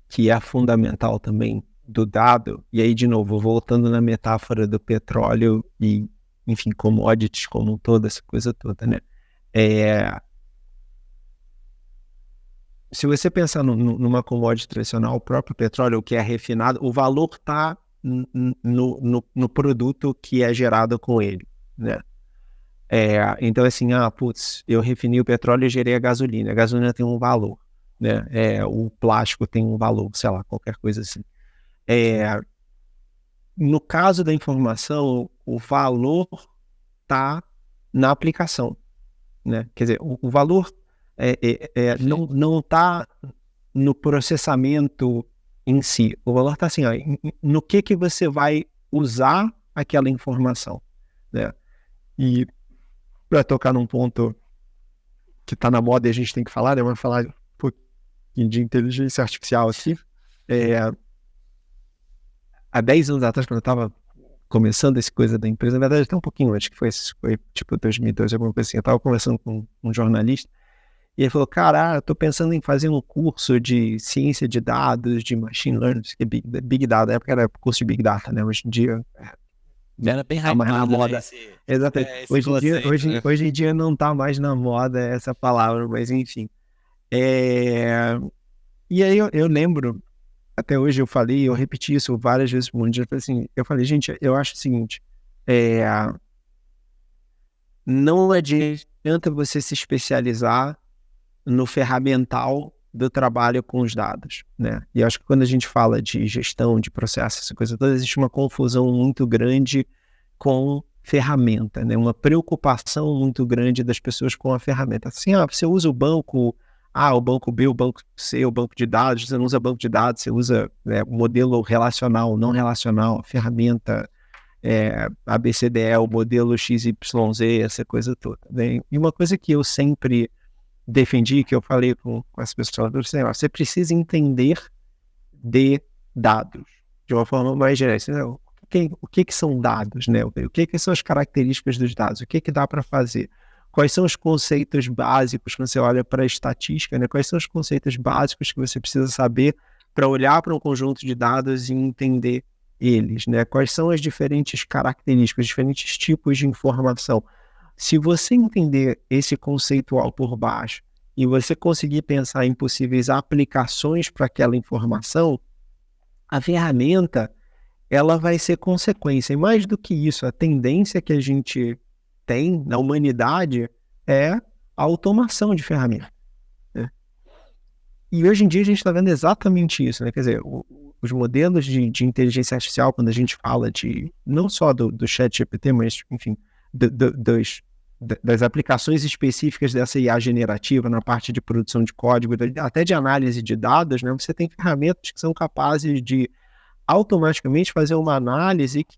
que é fundamental também do dado, e aí, de novo, voltando na metáfora do petróleo e, enfim, commodities como um todo, essa coisa toda, né? Se você pensar numa commodity tradicional, o próprio petróleo, o que é refinado, o valor está no produto que é gerado com ele, né? Então, assim, eu refinei o petróleo e gerei a gasolina tem um valor, né? O plástico tem um valor, sei lá, qualquer coisa assim. No caso da informação, o valor está na aplicação, né? Quer dizer, o valor não está no processamento em si. O valor está assim, no que você vai usar aquela informação, né? E para tocar num ponto que está na moda e a gente tem que falar, né? Vamos falar um pouquinho de inteligência artificial aqui. Há 10 anos atrás, quando eu estava começando essa coisa da empresa, na verdade até um pouquinho antes, que foi tipo 2012, alguma coisa assim, eu estava conversando com um jornalista, e ele falou, cara, eu tô pensando em fazer um curso de ciência de dados, de machine learning, que é Big Data, na época era curso de Big Data, né? Hoje em dia era bem tá mais na moda. Né, exatamente. Hoje em dia não tá mais na moda essa palavra, mas enfim. E aí eu lembro, até hoje eu repeti isso várias vezes por dia, assim, eu falei, gente, eu acho o seguinte, não adianta você se especializar no ferramental do trabalho com os dados, né? E eu acho que quando a gente fala de gestão, de processo, essa coisa toda, existe uma confusão muito grande com ferramenta, né? Uma preocupação muito grande das pessoas com a ferramenta. Assim, você usa o banco o banco B, o banco C, o banco de dados, você não usa banco de dados, você usa o modelo relacional, não relacional, a ferramenta ABCDE, o modelo XYZ, essa coisa toda, né? E uma coisa que eu sempre defendi, que eu falei com as pessoas, você precisa entender de dados de uma forma mais geral. O que são dados, né? O que são as características dos dados? O que dá para fazer? Quais são os conceitos básicos quando você olha para a estatística, né? Quais são os conceitos básicos que você precisa saber para olhar para um conjunto de dados e entender eles, né? Quais são as diferentes características, diferentes tipos de informação? Se você entender esse conceitual por baixo e você conseguir pensar em possíveis aplicações para aquela informação, a ferramenta ela vai ser consequência. E mais do que isso, a tendência que a gente tem na humanidade é a automação de ferramentas, né? E hoje em dia a gente está vendo exatamente isso, né? Quer dizer, os modelos de inteligência artificial, quando a gente fala de, não só do ChatGPT, mas, enfim, das aplicações específicas dessa IA generativa na parte de produção de código, até de análise de dados, né? Você tem ferramentas que são capazes de automaticamente fazer uma análise que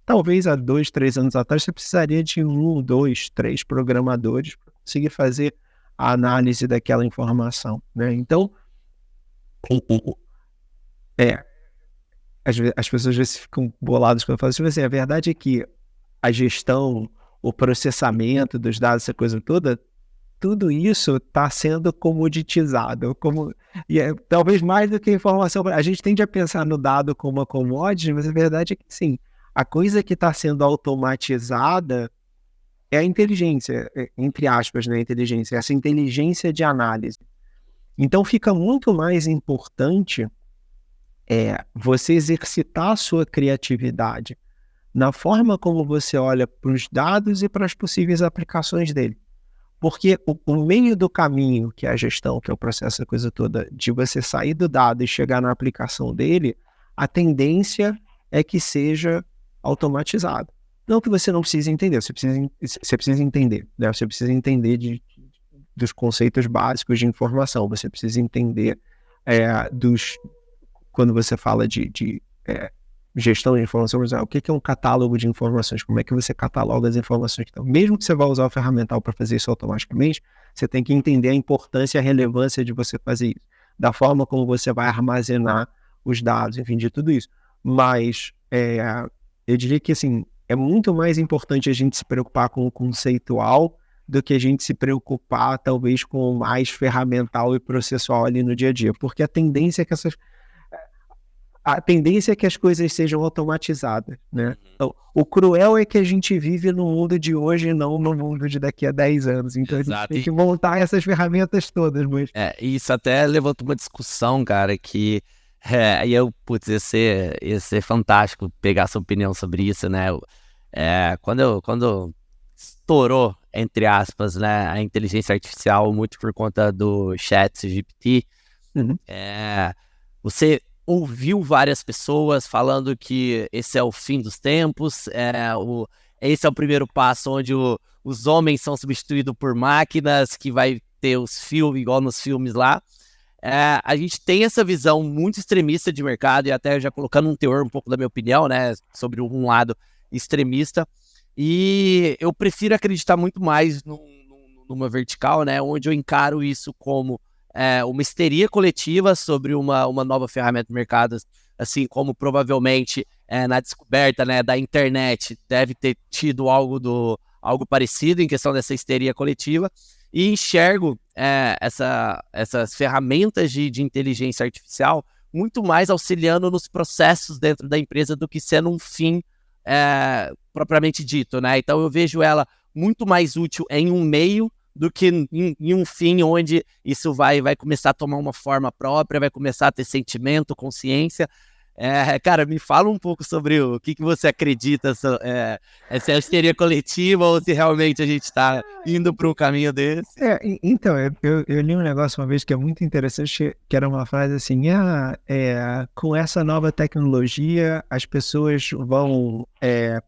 talvez há 2, 3 anos atrás você precisaria de 1, 2, 3 programadores para conseguir fazer a análise daquela informação, né? Então, as pessoas às vezes ficam boladas quando eu falo assim, a verdade é que a gestão, o processamento dos dados, essa coisa toda, tudo isso está sendo comoditizado, talvez mais do que informação. A gente tende a pensar no dado como uma commodity, mas a verdade é que sim, a coisa que está sendo automatizada é a inteligência, entre aspas, né, inteligência, essa inteligência de análise. Então fica muito mais importante você exercitar a sua criatividade na forma como você olha para os dados e para as possíveis aplicações dele. Porque o meio do caminho, que é a gestão, que é o processo, a coisa toda, de você sair do dado e chegar na aplicação dele, a tendência é que seja automatizado. Não que você não precise entender, você precisa entender, né? Você precisa entender dos conceitos básicos de informação, você precisa entender quando você fala de gestão de informações, o que é um catálogo de informações, como é que você cataloga as informações. Então, mesmo que você vá usar o ferramental para fazer isso automaticamente, você tem que entender a importância e a relevância de você fazer isso, da forma como você vai armazenar os dados, enfim, de tudo isso. Mas eu diria que assim, é muito mais importante a gente se preocupar com o conceitual do que a gente se preocupar, talvez, com o mais ferramental e processual ali no dia a dia, porque a tendência é que as coisas sejam automatizadas, né? Então, o cruel é que a gente vive no mundo de hoje e não no mundo de daqui a 10 anos. Então, exato. A gente tem que montar essas ferramentas todas. Mas... isso até levanta uma discussão, cara, que ia ser fantástico pegar sua opinião sobre isso, né? Quando estourou, entre aspas, né, a inteligência artificial, muito por conta do ChatGPT, você ouviu várias pessoas falando que esse é o fim dos tempos, esse é o primeiro passo onde os homens são substituídos por máquinas, que vai ter os filmes, igual nos filmes lá. A gente tem essa visão muito extremista de mercado, e até já colocando um teor um pouco da minha opinião, né, sobre um lado extremista, e eu prefiro acreditar muito mais numa vertical, né, onde eu encaro isso como uma histeria coletiva sobre uma nova ferramenta de mercado, assim como provavelmente na descoberta, né, da internet deve ter tido algo parecido em questão dessa histeria coletiva, e enxergo essas ferramentas de inteligência artificial muito mais auxiliando nos processos dentro da empresa do que sendo um fim propriamente dito, né? Então eu vejo ela muito mais útil em um meio do que em um fim onde isso vai começar a tomar uma forma própria, vai começar a ter sentimento, consciência. Cara, me fala um pouco sobre o que você acredita, se é histeria coletiva ou se realmente a gente está indo para um caminho desse. Então, eu li um negócio uma vez que é muito interessante, que era uma frase assim, com essa nova tecnologia as pessoas vão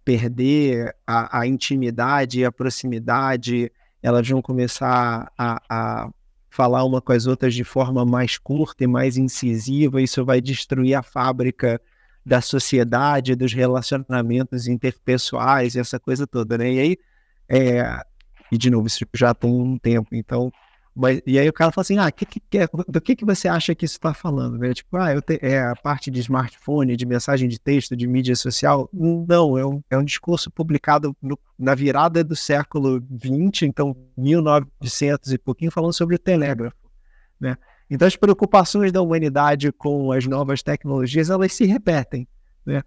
perder a intimidade e a proximidade, elas vão começar a falar uma com as outras de forma mais curta e mais incisiva, isso vai destruir a fábrica da sociedade, dos relacionamentos interpessoais, essa coisa toda, né? E aí, e de novo, isso já tem um tempo, então... e aí o cara fala assim, do que você acha que isso está falando? Né? Tipo, a parte de smartphone, de mensagem de texto, de mídia social? Não, é um discurso publicado na virada do século XX, então 1900 e pouquinho, falando sobre o telégrafo, né? Então as preocupações da humanidade com as novas tecnologias, elas se repetem, né?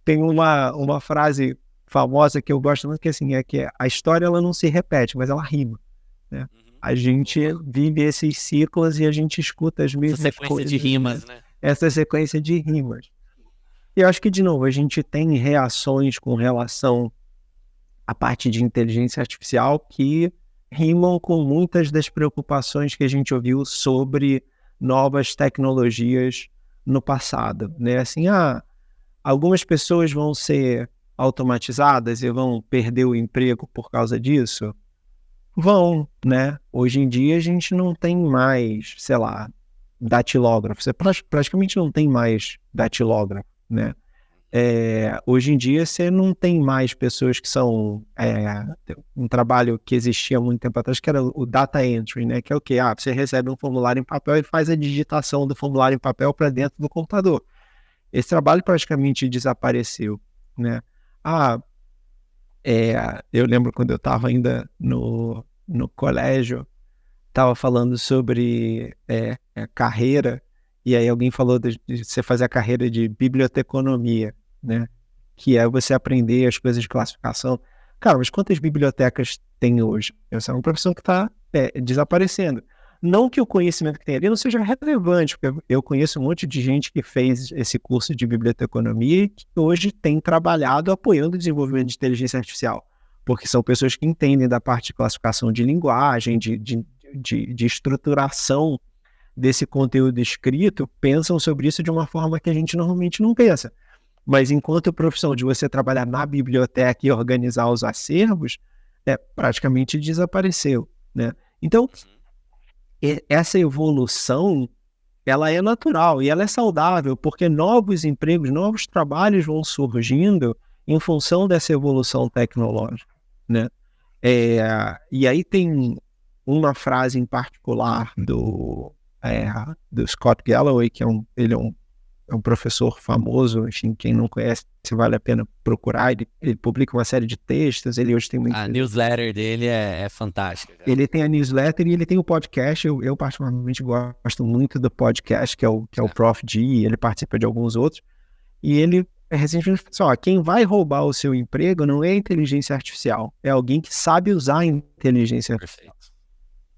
Tem uma frase famosa que eu gosto muito, que assim, que a história ela não se repete, mas ela rima. Né? A gente vive esses ciclos e a gente escuta as mesmas coisas. Essa sequência de rimas, né? Essa sequência de rimas. E eu acho que, de novo, a gente tem reações com relação à parte de inteligência artificial que rimam com muitas das preocupações que a gente ouviu sobre novas tecnologias no passado, né? Assim, algumas pessoas vão ser automatizadas e vão perder o emprego por causa disso? Vão, né? Hoje em dia a gente não tem mais, sei lá, datilógrafo. Você praticamente não tem mais datilógrafo, né? Hoje em dia você não tem mais pessoas que são um trabalho que existia há muito tempo atrás, que era o data entry, né? Que é o quê? Você recebe um formulário em papel e faz a digitação do formulário em papel para dentro do computador. Esse trabalho praticamente desapareceu, né? Ah, eu lembro quando eu estava ainda no colégio, estava falando sobre carreira, e aí alguém falou de você fazer a carreira de biblioteconomia, né? Que é você aprender as coisas de classificação. Cara, mas quantas bibliotecas tem hoje? Essa é uma profissão que está desaparecendo. Não que o conhecimento que tem ali não seja relevante, porque eu conheço um monte de gente que fez esse curso de biblioteconomia e que hoje tem trabalhado apoiando o desenvolvimento de inteligência artificial, porque são pessoas que entendem da parte de classificação de linguagem, de estruturação desse conteúdo escrito, pensam sobre isso de uma forma que a gente normalmente não pensa. Mas enquanto profissão de você trabalhar na biblioteca e organizar os acervos, praticamente desapareceu, né? Então, essa evolução, ela é natural e ela é saudável, porque novos empregos, novos trabalhos vão surgindo em função dessa evolução tecnológica, né? E aí tem uma frase em particular do Scott Galloway, que ele é um professor famoso, enfim, quem não conhece, vale a pena procurar. Ele publica uma série de textos, ele hoje tem muito... A newsletter dele é fantástica. Cara. Ele tem a newsletter e ele tem o podcast. Eu particularmente gosto muito do podcast, que é o Prof. G, e ele participa de alguns outros. E ele recentemente falou assim, quem vai roubar o seu emprego não é a inteligência artificial, é alguém que sabe usar a inteligência artificial.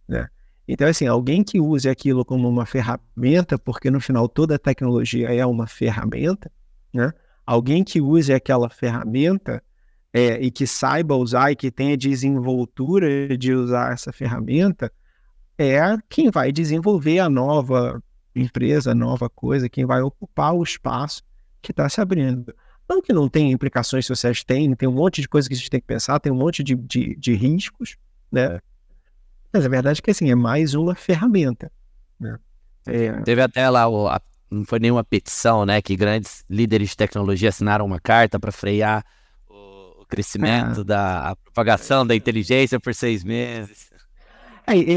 Né? Então, assim, alguém que use aquilo como uma ferramenta, porque no final toda a tecnologia é uma ferramenta, né? Alguém que use aquela ferramenta e que saiba usar e que tenha desenvoltura de usar essa ferramenta, é quem vai desenvolver a nova empresa, a nova coisa, quem vai ocupar o espaço que está se abrindo. Não que não tenha implicações sociais, tem um monte de coisa que a gente tem que pensar, tem um monte de riscos, né? Mas a verdade é que, assim, é mais uma ferramenta, né? Teve até lá, não foi nenhuma petição, né? Que grandes líderes de tecnologia assinaram uma carta para frear o crescimento da propagação da inteligência por 6 meses.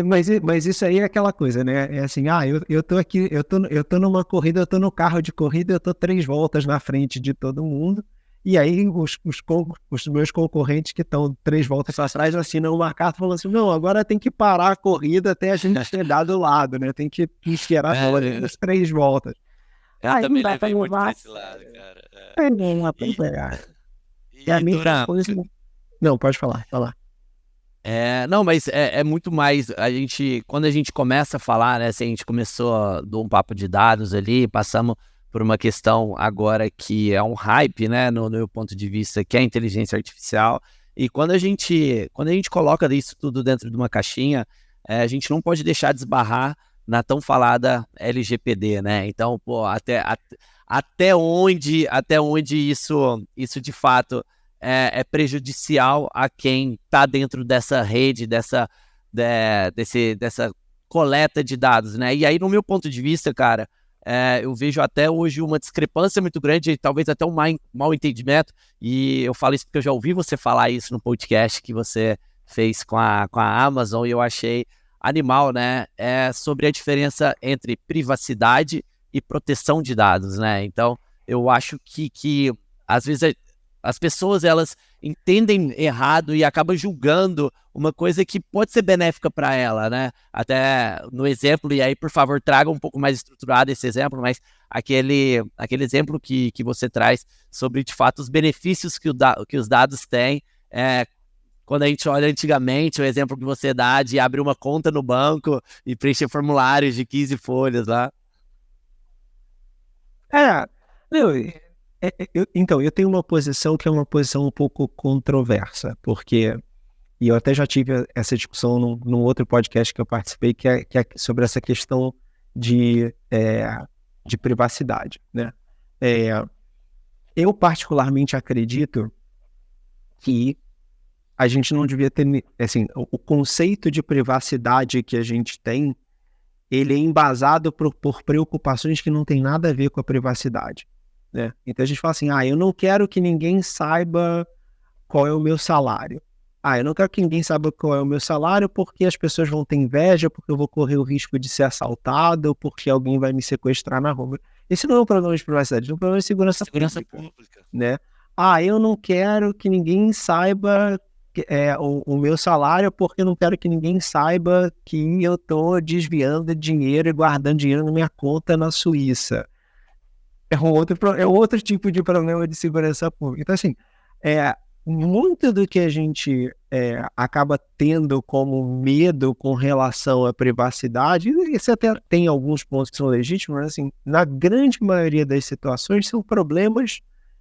Mas isso aí é aquela coisa, né? É assim, eu tô aqui, eu tô numa corrida, eu tô no carro de corrida, eu tô 3 voltas na frente de todo mundo, e aí os meus concorrentes que estão 3 voltas atrás assinam uma carta falando assim, não, agora tem que parar a corrida até a gente chegar do lado, né? Tem que esperar as 3 voltas. Eu também levei muito pra esse lado, cara. Não, pode falar. Não, mas é muito mais, quando a gente começa a falar, né, assim, a gente começou do um papo de dados ali, passamos por uma questão agora que é um hype, né, no meu ponto de vista, que é a inteligência artificial, e quando a gente coloca isso tudo dentro de uma caixinha, a gente não pode deixar de esbarrar na tão falada LGPD, né, então, pô, até onde isso de fato é prejudicial a quem está dentro dessa rede, dessa coleta de dados, né? E aí, no meu ponto de vista, cara, eu vejo até hoje uma discrepância muito grande, talvez até um mau entendimento, e eu falo isso porque eu já ouvi você falar isso no podcast que você fez com a Amazon, e eu achei animal, né? Sobre a diferença entre privacidade e proteção de dados, né? Então, eu acho que às vezes as pessoas, elas entendem errado e acabam julgando uma coisa que pode ser benéfica para ela, né? Até no exemplo, e aí, por favor, traga um pouco mais estruturado esse exemplo, mas aquele exemplo que você traz sobre, de fato, os benefícios que os dados têm, quando a gente olha antigamente, o exemplo que você dá de abrir uma conta no banco e preencher formulários de 15 folhas lá. Então, eu tenho uma posição que é uma posição um pouco controversa, porque e eu até já tive essa discussão num outro podcast que eu participei, que é sobre essa questão de privacidade, né? Eu particularmente acredito que a gente não devia ter, assim, o conceito de privacidade que a gente tem, ele é embasado por preocupações que não tem nada a ver com a privacidade, né? Então a gente fala assim, eu não quero que ninguém saiba qual é o meu salário. Eu não quero que ninguém saiba qual é o meu salário porque as pessoas vão ter inveja, porque eu vou correr o risco de ser assaltado, porque alguém vai me sequestrar na rua. Esse não é um problema de privacidade, é um problema de segurança pública, né? Eu não quero que ninguém saiba o meu salário porque eu não quero que ninguém saiba que eu estou desviando dinheiro e guardando dinheiro na minha conta na Suíça. É um outro tipo de problema de segurança pública. Então, assim, muito do que a gente acaba tendo como medo com relação à privacidade, e você até tem alguns pontos que são legítimos, mas assim, na grande maioria das situações são problemas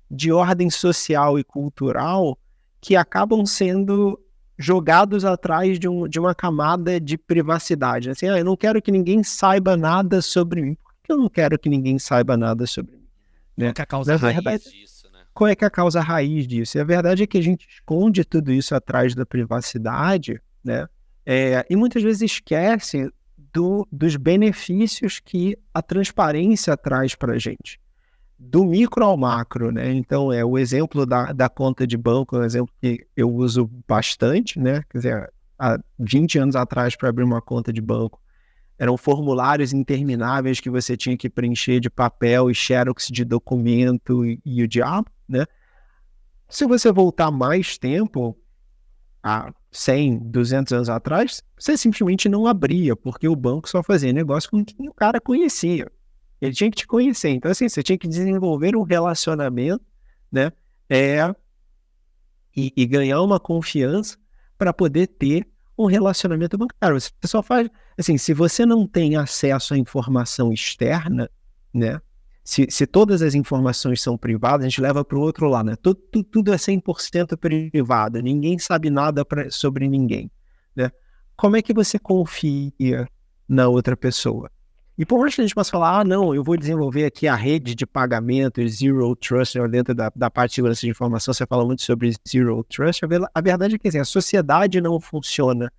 de ordem social e cultural que acabam sendo jogados atrás de uma camada de privacidade. Assim, eu não quero que ninguém saiba nada sobre mim. Por que eu não quero que ninguém saiba nada sobre mim? Qual que é a causa raiz disso, né? Qual é que é a causa raiz disso? E a verdade é que a gente esconde tudo isso atrás da privacidade, né? E muitas vezes esquece dos benefícios que a transparência traz para a gente. Do micro ao macro, né? Então, o exemplo da conta de banco é um exemplo que eu uso bastante, né? Quer dizer, há 20 anos atrás, para abrir uma conta de banco, eram formulários intermináveis que você tinha que preencher de papel e xerox de documento e o diabo, né? Se você voltar mais tempo, há 100, 200 anos atrás, você simplesmente não abria, porque o banco só fazia negócio com quem o cara conhecia. Ele tinha que te conhecer. Então, assim, você tinha que desenvolver um relacionamento, né? E ganhar uma confiança para poder ter um relacionamento bancário. Você só faz... Assim, se você não tem acesso à informação externa, né? Se todas as informações são privadas, a gente leva para o outro lado, né? Tudo é 100% privado. Ninguém sabe nada sobre ninguém, né? Como é que você confia na outra pessoa? E por mais que a gente possa falar, não, eu vou desenvolver aqui a rede de pagamento, Zero Trust, dentro da parte de segurança de informação, você fala muito sobre Zero Trust, a verdade é que assim, a sociedade não funciona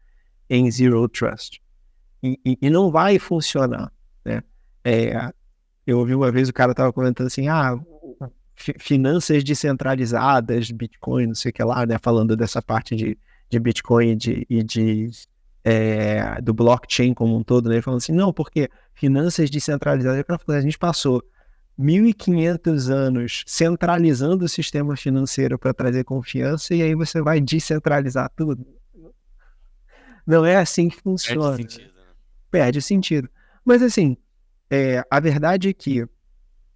em Zero Trust. E não vai funcionar, né? Eu ouvi uma vez o cara estava comentando assim, finanças descentralizadas, Bitcoin, não sei o que lá, né? Falando dessa parte de Bitcoin do blockchain como um todo, né? Falando assim, não, porque finanças descentralizadas, a gente passou 1.500 anos centralizando o sistema financeiro para trazer confiança e aí você vai descentralizar tudo. Não é assim que funciona. Perde sentido, né? Perde o sentido. Mas assim, a verdade é que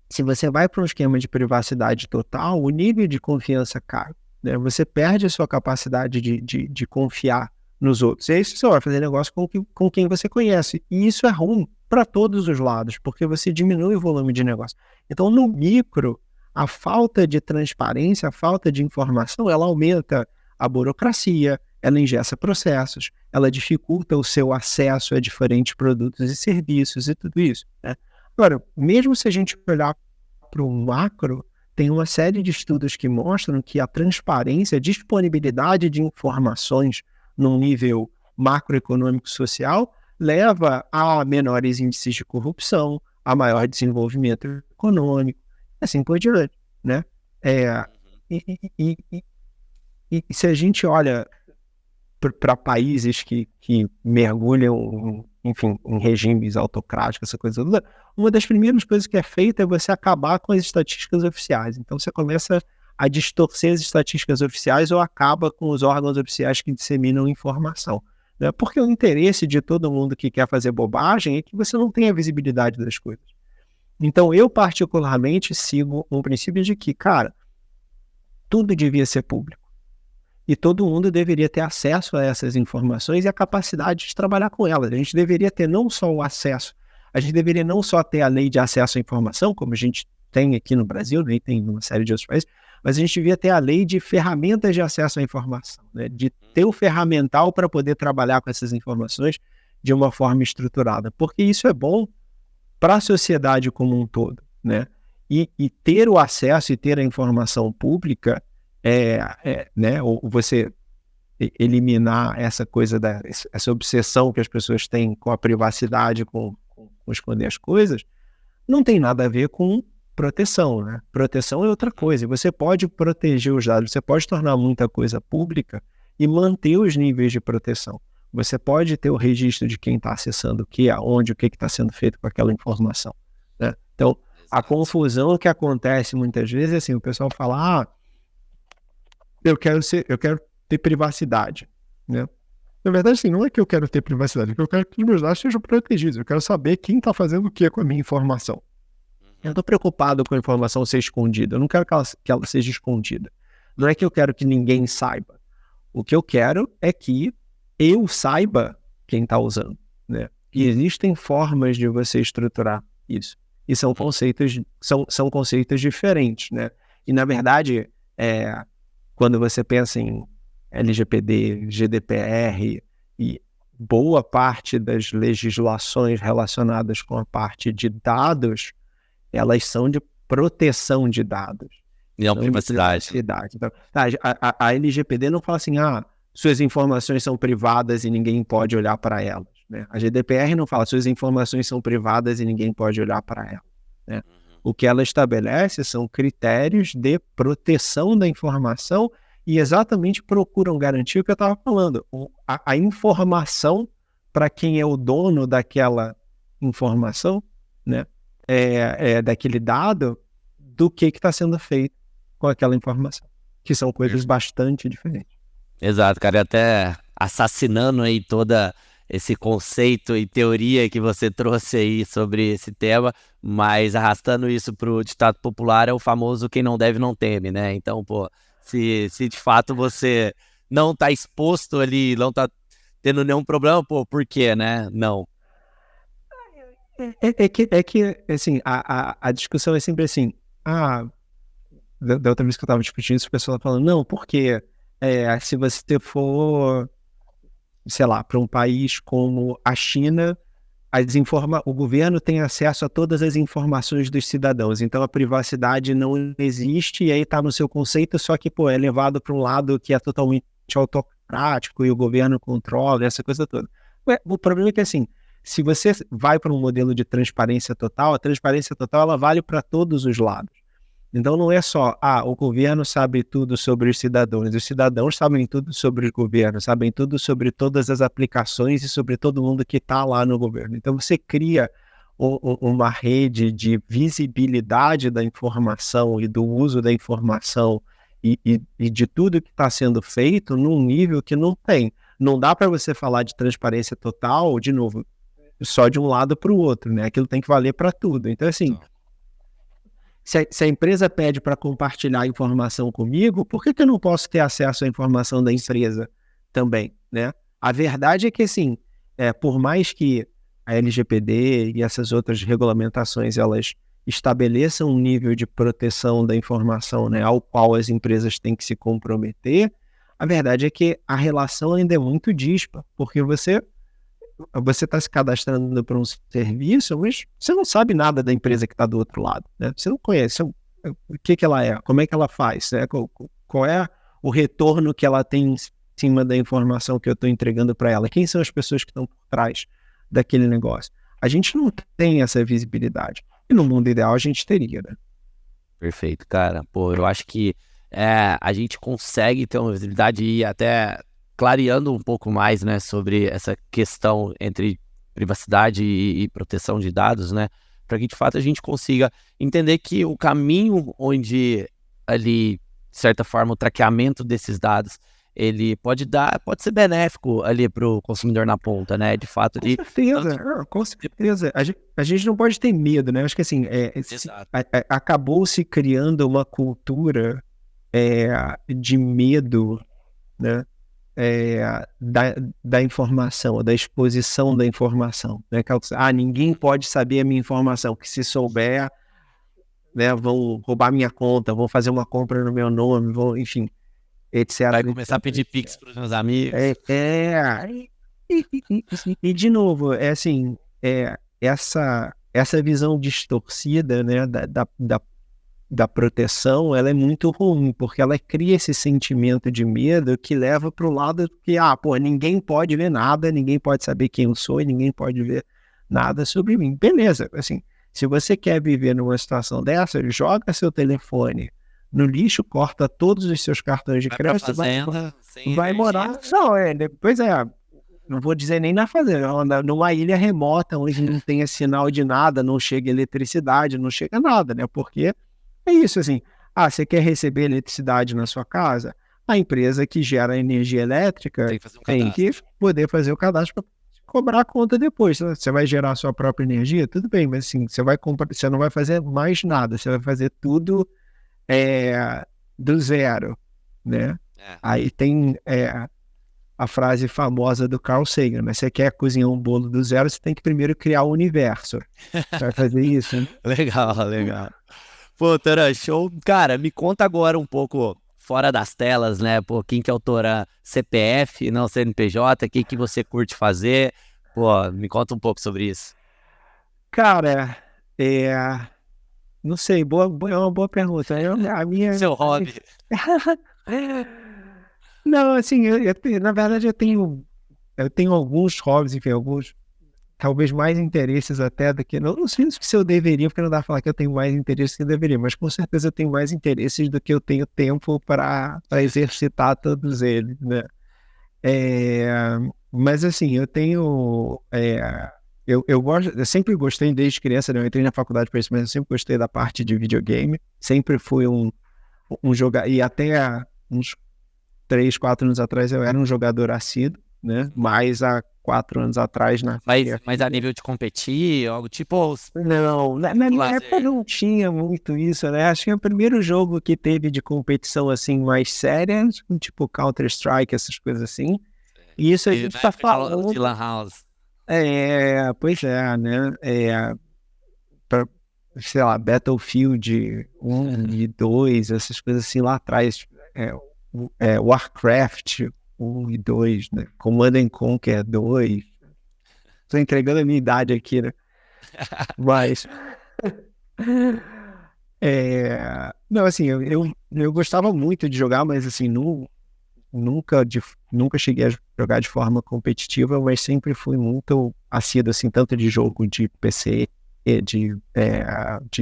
se você vai para um esquema de privacidade total, o nível de confiança cai, né? Você perde a sua capacidade de confiar nos outros. E aí você vai fazer negócio com quem você conhece. E isso é ruim para todos os lados, porque você diminui o volume de negócio. Então, no micro, a falta de transparência, a falta de informação, ela aumenta a burocracia, ela engessa processos, ela dificulta o seu acesso a diferentes produtos e serviços e tudo isso, né? Agora, mesmo se a gente olhar para o macro, tem uma série de estudos que mostram que a transparência, a disponibilidade de informações num nível macroeconômico social, leva a menores índices de corrupção, a maior desenvolvimento econômico, assim por diante, né? E se a gente olha para países que mergulham, enfim, em regimes autocráticos, essa coisa toda, uma das primeiras coisas que é feita é você acabar com as estatísticas oficiais. Então você começa a distorcer as estatísticas oficiais ou acaba com os órgãos oficiais que disseminam informação, né? Porque o interesse de todo mundo que quer fazer bobagem é que você não tenha visibilidade das coisas. Então eu particularmente sigo um princípio de que, cara, tudo devia ser público. E todo mundo deveria ter acesso a essas informações e a capacidade de trabalhar com elas. A gente deveria ter não só o acesso, a gente deveria não só ter a lei de acesso à informação, como a gente tem aqui no Brasil, nem tem numa série de outros países, mas a gente devia ter a lei de ferramentas de acesso à informação, né? De ter o ferramental para poder trabalhar com essas informações de uma forma estruturada, porque isso é bom para a sociedade como um todo, né? E ter o acesso e ter a informação pública né? Ou você eliminar essa coisa essa obsessão que as pessoas têm com a privacidade, com esconder as coisas, não tem nada a ver com proteção, né? Proteção é outra coisa. Você pode proteger os dados, você pode tornar muita coisa pública e manter os níveis de proteção. Você pode ter o registro de quem está acessando o que, aonde, o que está sendo feito com aquela informação, né? Então, a confusão que acontece muitas vezes é assim, o pessoal fala, eu quero ter privacidade, né? Na verdade, assim, não é que eu quero ter privacidade, é que eu quero que os meus dados sejam protegidos, eu quero saber quem está fazendo o que com a minha informação. Eu não estou preocupado com a informação ser escondida, eu não quero que ela seja escondida. Não é que eu quero que ninguém saiba. O que eu quero é que eu saiba quem está usando, né? E existem formas de você estruturar isso. E são conceitos diferentes, né? E, na verdade, quando você pensa em LGPD, GDPR e boa parte das legislações relacionadas com a parte de dados, elas são de proteção de dados. E a privacidade. Então, a LGPD não fala assim, suas informações são privadas e ninguém pode olhar para elas, né? A GDPR não fala, suas informações são privadas e ninguém pode olhar para elas, né? O que ela estabelece são critérios de proteção da informação e exatamente procuram garantir o que eu estava falando, a informação para quem é o dono daquela informação, né? Daquele dado, do que está sendo feito com aquela informação, que são coisas bastante diferentes. Exato, cara, até assassinando aí toda esse conceito e teoria que você trouxe aí sobre esse tema, mas arrastando isso para o ditado popular, é o famoso quem não deve não teme, né? Então, pô, se de fato você não está exposto ali, não está tendo nenhum problema, pô, por quê, né? Não. É que assim, a discussão é sempre assim, da outra vez que eu estava discutindo isso, o pessoal falando, não, porque se você for, sei lá, para um país como a China, o governo tem acesso a todas as informações dos cidadãos, então a privacidade não existe e aí está no seu conceito, só que, pô, é levado para um lado que é totalmente autocrático e o governo controla, essa coisa toda. O problema é que, assim, se você vai para um modelo de transparência total, a transparência total ela vale para todos os lados. Então não é só, o governo sabe tudo sobre os cidadãos sabem tudo sobre o governo, sabem tudo sobre todas as aplicações e sobre todo mundo que está lá no governo. Então você cria uma rede de visibilidade da informação e do uso da informação e de tudo que está sendo feito num nível que não tem. Não dá para você falar de transparência total, de novo, só de um lado para o outro, né? Aquilo tem que valer para tudo. Então, assim, se a empresa pede para compartilhar a informação comigo, por que eu não posso ter acesso à informação da empresa também, né? A verdade é que, assim, por mais que a LGPD e essas outras regulamentações, elas estabeleçam um nível de proteção da informação, né, ao qual as empresas têm que se comprometer, a verdade é que a relação ainda é muito díspara, porque você está se cadastrando para um serviço, mas você não sabe nada da empresa que está do outro lado, né? Você não conhece o que ela é, como é que ela faz, né? Qual é o retorno que ela tem em cima da informação que eu estou entregando para ela, quem são as pessoas que estão por trás daquele negócio. A gente não tem essa visibilidade, e no mundo ideal a gente teria, né? Perfeito, cara. Pô, eu acho que a gente consegue ter uma visibilidade e até clareando um pouco mais, né, sobre essa questão entre privacidade e proteção de dados, né, para que de fato a gente consiga entender que o caminho onde ali, de certa forma, o traqueamento desses dados, ele pode ser benéfico ali para o consumidor na ponta, né, de fato. Com certeza. A gente não pode ter medo, né, acho que assim, acabou se criando uma cultura de medo, né, da informação, da exposição da informação, né? Ninguém pode saber a minha informação, que se souber né? Vão roubar minha conta, vão fazer uma compra no meu nome, vão, enfim, etc. Vai começar a pedir Pix pros meus amigos. E de novo, é assim, essa visão distorcida, né, da proteção, ela é muito ruim, porque ela cria esse sentimento de medo que leva para o lado que, ninguém pode ver nada, ninguém pode saber quem eu sou e ninguém pode ver nada sobre mim. Beleza, assim, se você quer viver numa situação dessa, joga seu telefone no lixo, corta todos os seus cartões de crédito, vai morar. Não, depois não vou dizer nem na fazenda, numa ilha remota, onde não tenha sinal de nada, não chega eletricidade, não chega nada, né? Porque é isso, assim, você quer receber eletricidade na sua casa? A empresa que gera energia elétrica tem que poder fazer o cadastro para cobrar a conta depois. Você vai gerar a sua própria energia? Tudo bem, mas assim, você não vai fazer mais nada, você vai fazer tudo do zero, né? Aí tem a frase famosa do Carl Sagan, né? Você quer cozinhar um bolo do zero, você tem que primeiro criar o universo. Você vai fazer isso, né? Legal. Pô, Toran, show. Cara, me conta agora um pouco fora das telas, né? Pô, quem que é o Toran? CPF, não CNPJ, o que você curte fazer? Pô, me conta um pouco sobre isso. Cara, não sei, é uma boa pergunta. A minha... Seu hobby. Não, assim, na verdade eu tenho alguns hobbies, enfim, alguns, talvez mais interesses até do que... Não sei se eu deveria, porque não dá pra falar que eu tenho mais interesses que eu deveria, mas com certeza eu tenho mais interesses do que eu tenho tempo para exercitar todos eles, né? Mas assim, eu tenho... eu sempre gostei desde criança, né? Eu entrei na faculdade para isso, mas eu sempre gostei da parte de videogame. Sempre fui um jogador, e até uns 3, 4 anos atrás eu era um jogador assíduo, né? Mas há 4 anos atrás, Mas a nível de competir, algo tipo... Não, na época não tinha muito isso, né? Acho que o primeiro jogo que teve de competição assim mais séria, tipo Counter-Strike, essas coisas assim. E isso a gente tá falando de Lan House. Pois é, né? Sei lá, Battlefield 1 e 2, essas coisas assim lá atrás. Warcraft 1 e 2, né? Command & Conquer 2. Tô entregando a minha idade aqui, né? Mas... Não, assim, eu gostava muito de jogar, mas assim, nunca cheguei a jogar de forma competitiva, mas sempre fui muito assíduo, assim, tanto de jogo de PC, de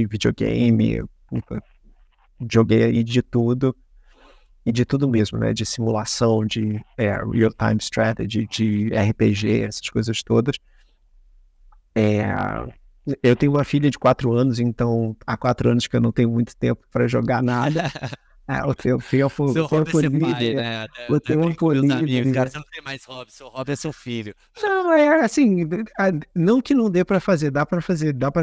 videogame, joguei aí de tudo, e de tudo mesmo, né, de simulação, de real-time strategy, de RPG, essas coisas todas. Eu tenho uma filha de 4 anos, então há 4 anos que eu não tenho muito tempo para jogar nada. O tempo livre, né? o tempo livre. Cara, você não tem mais hobby, seu hobby é seu filho. Não, assim, não que não dê para fazer, dá para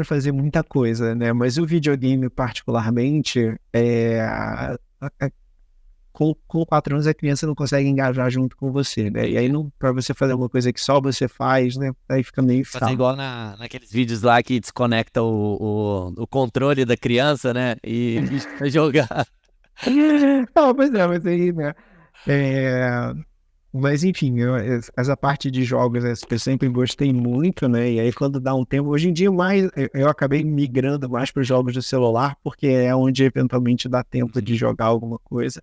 fazer muita coisa, né? Mas o videogame particularmente, com 4 anos a criança não consegue engajar junto com você, né? E aí para você fazer uma coisa que só você faz, né? Aí fica meio fazer igual naqueles vídeos lá que desconecta o controle da criança, né? E vai jogar. Não, mas aí, né? Mas enfim, essa parte de jogos eu sempre gostei muito, né? E aí quando dá um tempo, hoje em dia eu acabei migrando mais para os jogos do celular, porque é onde eventualmente dá tempo de jogar alguma coisa.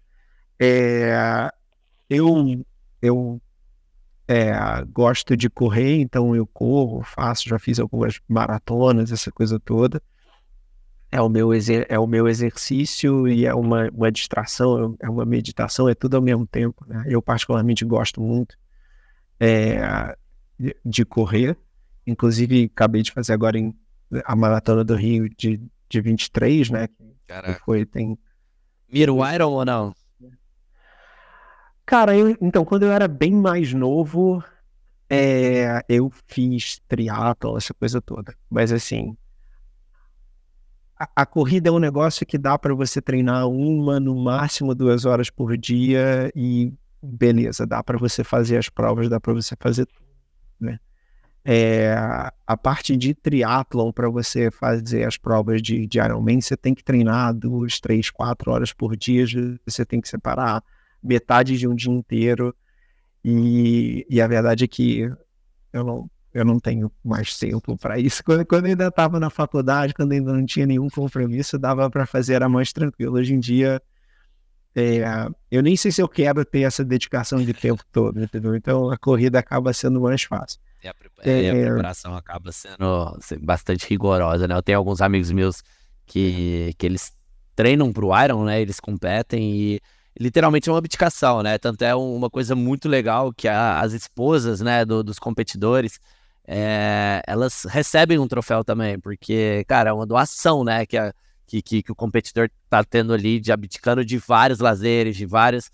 Eu gosto de correr, então eu corro, já fiz algumas maratonas, essa coisa toda. É o meu exercício e é uma distração, é uma meditação, é tudo ao mesmo tempo, né? Eu particularmente gosto muito de correr. Inclusive, acabei de fazer agora a Maratona do Rio de 23, né? Caraca. Tem... Mira o Iron ou não? Cara, então, quando eu era bem mais novo, eu fiz triatlon, essa coisa toda. Mas assim... A corrida é um negócio que dá para você treinar no máximo 2 horas por dia e beleza, dá para você fazer as provas, dá para você fazer tudo, né? A parte de triatlon, para você fazer as provas de Ironman, você tem que treinar 2, 3, 4 horas por dia, você tem que separar metade de um dia inteiro, e a verdade é que eu não tenho mais tempo para isso. Quando eu ainda estava na faculdade, quando ainda não tinha nenhum compromisso, dava para fazer, era mais tranquilo. Hoje em dia, eu nem sei se eu quero ter essa dedicação de tempo todo, entendeu? Então a corrida acaba sendo mais fácil. E a preparação acaba sendo bastante rigorosa, né? Eu tenho alguns amigos meus que eles treinam pro Iron, né? Eles competem e literalmente é uma abdicação, né? Tanto é uma coisa muito legal que as esposas, né, dos competidores, elas recebem um troféu também, porque, cara, é uma doação, né? Que o competidor tá tendo ali, de abdicando de vários lazeres, de várias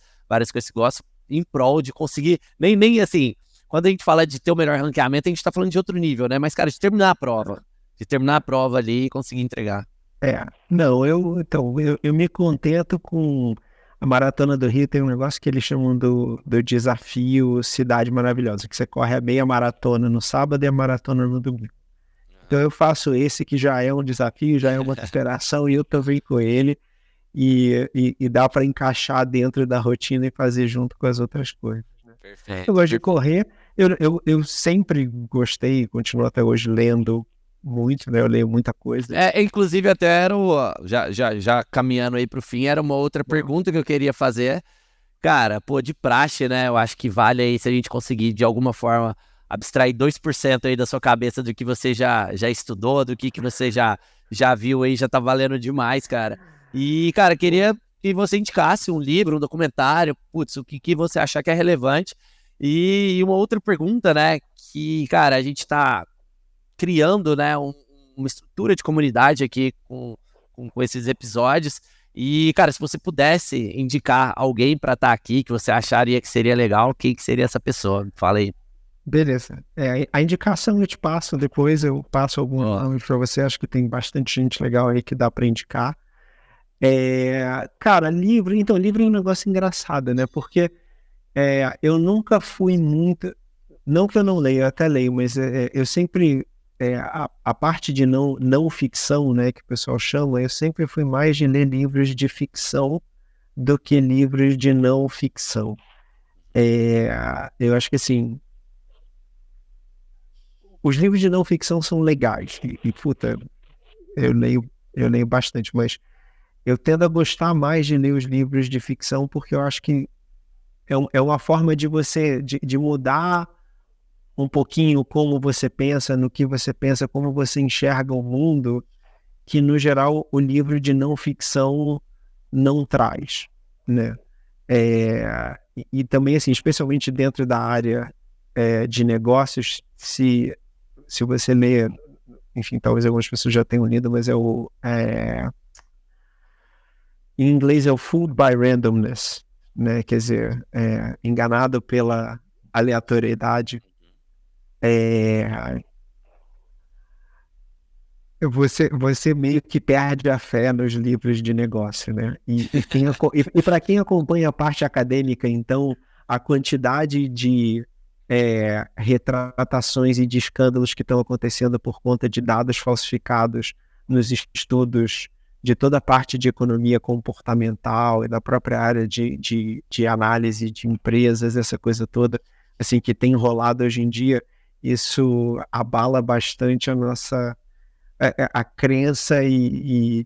coisas que gosta, em prol de conseguir, nem assim, quando a gente fala de ter o melhor ranqueamento, a gente tá falando de outro nível, né? Mas, cara, de terminar a prova ali e conseguir entregar. Não, eu me contento com a Maratona do Rio. Tem um negócio que eles chamam do desafio Cidade Maravilhosa, que você corre a meia maratona no sábado e a maratona no domingo. Então eu faço esse que já é um desafio, já é uma superação, e eu também com ele, e dá para encaixar dentro da rotina e fazer junto com as outras coisas. Perfeito. Eu gosto de correr, eu sempre gostei, continuo até hoje lendo muito, né? Eu leio muita coisa. Inclusive até era já caminhando aí pro fim, era uma outra pergunta que eu queria fazer. Cara, pô, de praxe, né? Eu acho que vale aí se a gente conseguir, de alguma forma, abstrair 2% aí da sua cabeça do que você já estudou, do que você já viu aí, já tá valendo demais, cara. E, cara, queria que você indicasse um livro, um documentário, putz, o que você achar que é relevante. E uma outra pergunta, né? Que, cara, a gente tá criando, né, uma estrutura de comunidade aqui com esses episódios. E, cara, se você pudesse indicar alguém para estar aqui que você acharia que seria legal, quem que seria essa pessoa? Fala aí. Beleza. A indicação eu te passo depois, eu passo algum nome para você. Acho que tem bastante gente legal aí que dá para indicar. Cara, livro é um negócio engraçado, né? Porque eu nunca fui muito. Não que eu não leio, eu até leio, mas eu sempre. A parte de não ficção, né, que o pessoal chama, eu sempre fui mais de ler livros de ficção do que livros de não ficção. Eu acho que assim, os livros de não ficção são legais, puta, eu leio bastante, mas eu tendo a gostar mais de ler os livros de ficção, porque eu acho que é uma forma de você, de mudar um pouquinho como você pensa, no que você pensa, como você enxerga o mundo, que no geral o livro de não ficção não traz, né? E também, assim, especialmente dentro da área de negócios, se você ler, enfim, talvez algumas pessoas já tenham lido, mas em inglês é o Fooled by Randomness, né? Quer dizer, enganado pela aleatoriedade. Você meio que perde a fé nos livros de negócio, né? E para quem acompanha a parte acadêmica, então, a quantidade de retratações e de escândalos que estão acontecendo por conta de dados falsificados nos estudos de toda a parte de economia comportamental e da própria área de análise de empresas, essa coisa toda, assim, que tem rolado hoje em dia, isso abala bastante a nossa a crença que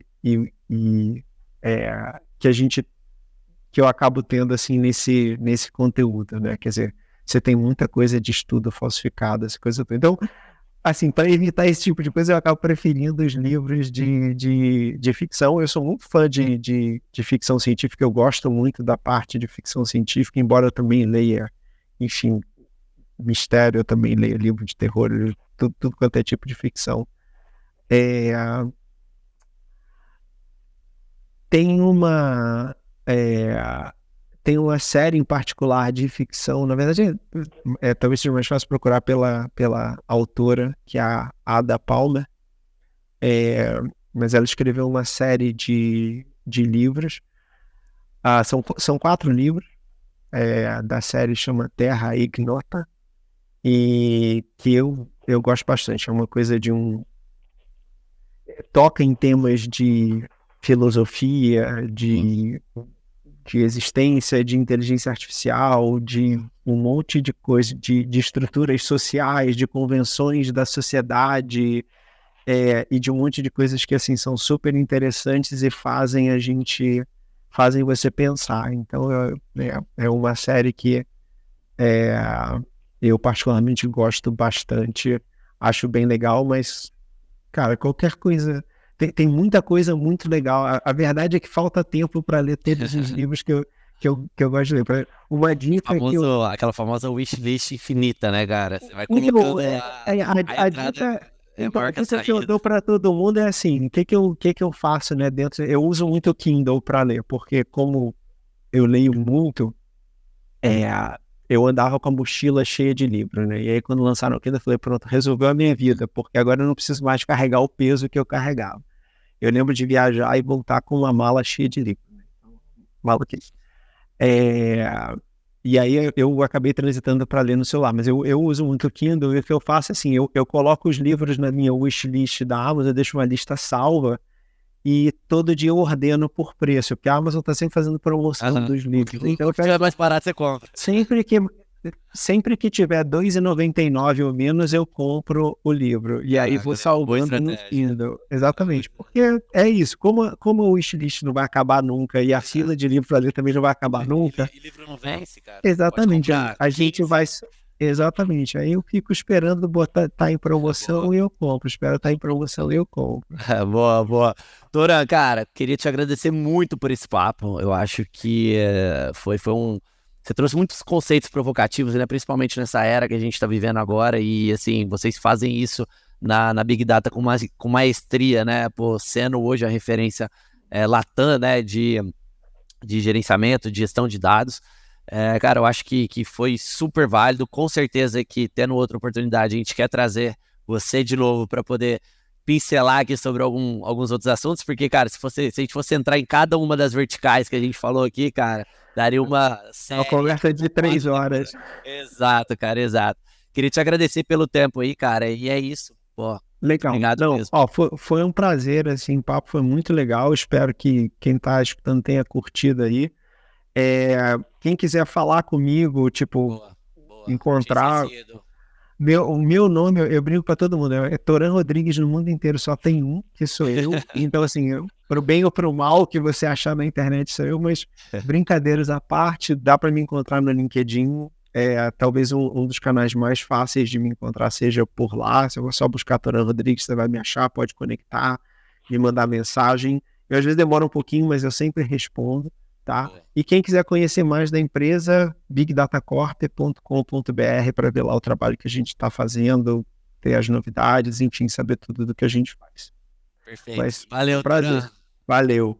eu acabo tendo assim nesse conteúdo, né? Quer dizer, você tem muita coisa de estudo falsificado, essa coisa toda. Então, assim, para evitar esse tipo de coisa, eu acabo preferindo os livros de ficção. Eu sou muito fã de ficção científica, eu gosto muito da parte de ficção científica, embora eu também leia, enfim, mistério, eu também leio livro de terror, tudo quanto é tipo de ficção. Tem uma série em particular de ficção, na verdade talvez seja mais fácil procurar pela autora, que é a Ada Palmer, mas ela escreveu uma série de livros, são 4 livros, da série chama Terra Ignota, e que eu eu gosto bastante. É uma coisa toca em temas de filosofia, de existência, de inteligência artificial, de um monte de coisa, de estruturas sociais, de convenções da sociedade, e de um monte de coisas que, assim, são super interessantes e fazem você pensar. Então, é uma série que eu particularmente gosto bastante, acho bem legal, mas, cara, qualquer coisa... Tem muita coisa muito legal. A verdade é que falta tempo para ler todos os livros que eu gosto de ler. Uma dica Aquela famosa wishlist infinita, né, cara? Você vai Então, colocando a dica... Então, a marca dica que eu saída. dou para todo mundo é assim, o que eu faço, né, dentro... Eu uso muito o Kindle para ler, porque como eu leio muito, eu andava com a mochila cheia de livros, né? E aí, quando lançaram o Kindle, eu falei, pronto, resolveu a minha vida, porque agora eu não preciso mais carregar o peso que eu carregava. Eu lembro de viajar e voltar com uma mala cheia de livros. Maluquice. E aí eu acabei transitando para ler no celular, mas eu uso muito o Kindle, e o que eu faço é assim, eu coloco os livros na minha wishlist da Amazon, eu deixo uma lista salva, e todo dia eu ordeno por preço, porque a Amazon está sempre fazendo promoção dos livros. Então, O que é mais barato, você compra. Sempre que tiver R$2,99 ou menos, eu compro o livro. E aí vou salvando no Kindle. Exatamente. Porque é isso. Como o wishlist não vai acabar nunca e a fila de livro para ler também não vai acabar nunca. E livro não vence, cara. Exatamente. A gente vai... Exatamente. Aí eu fico esperando tá em promoção e eu compro. Espero estar em promoção e eu compro. Boa, boa. Toran, cara, queria te agradecer muito por esse papo. Eu acho que foi um... Você trouxe muitos conceitos provocativos, né? Principalmente nessa era que a gente está vivendo agora. E, assim, vocês fazem isso na Big Data com maestria, né? Pô, sendo hoje a referência Latam, né? De gerenciamento, de gestão de dados. Cara, eu acho que foi super válido. Com certeza que, tendo outra oportunidade, a gente quer trazer você de novo para poder pincelar aqui sobre alguns outros assuntos. Porque, cara, se a gente fosse entrar em cada uma das verticais que a gente falou aqui, cara... Daria uma conversa de 3 horas. Exato, cara, exato. Queria te agradecer pelo tempo aí, cara, e é isso. Pô, legal. Obrigado mesmo. Foi um prazer, assim, o papo foi muito legal. Espero que quem tá escutando tenha curtido aí. Quem quiser falar comigo, tipo, encontrar... O meu nome, eu brinco pra todo mundo, é Toran Rodrigues no mundo inteiro, só tem um, que sou eu. Então, assim, pro bem ou pro mal que você achar na internet sou eu, mas brincadeiras à parte, dá pra me encontrar no LinkedIn. Talvez um dos canais mais fáceis de me encontrar seja por lá. Se eu só buscar Toran Rodrigues, você vai me achar, pode conectar, me mandar mensagem. Eu às vezes demora um pouquinho, mas eu sempre respondo. Tá? E quem quiser conhecer mais da empresa, bigdatacorp.com.br, para ver lá o trabalho que a gente está fazendo, ter as novidades, enfim, saber tudo do que a gente faz. Perfeito. Valeu, prazer. Valeu.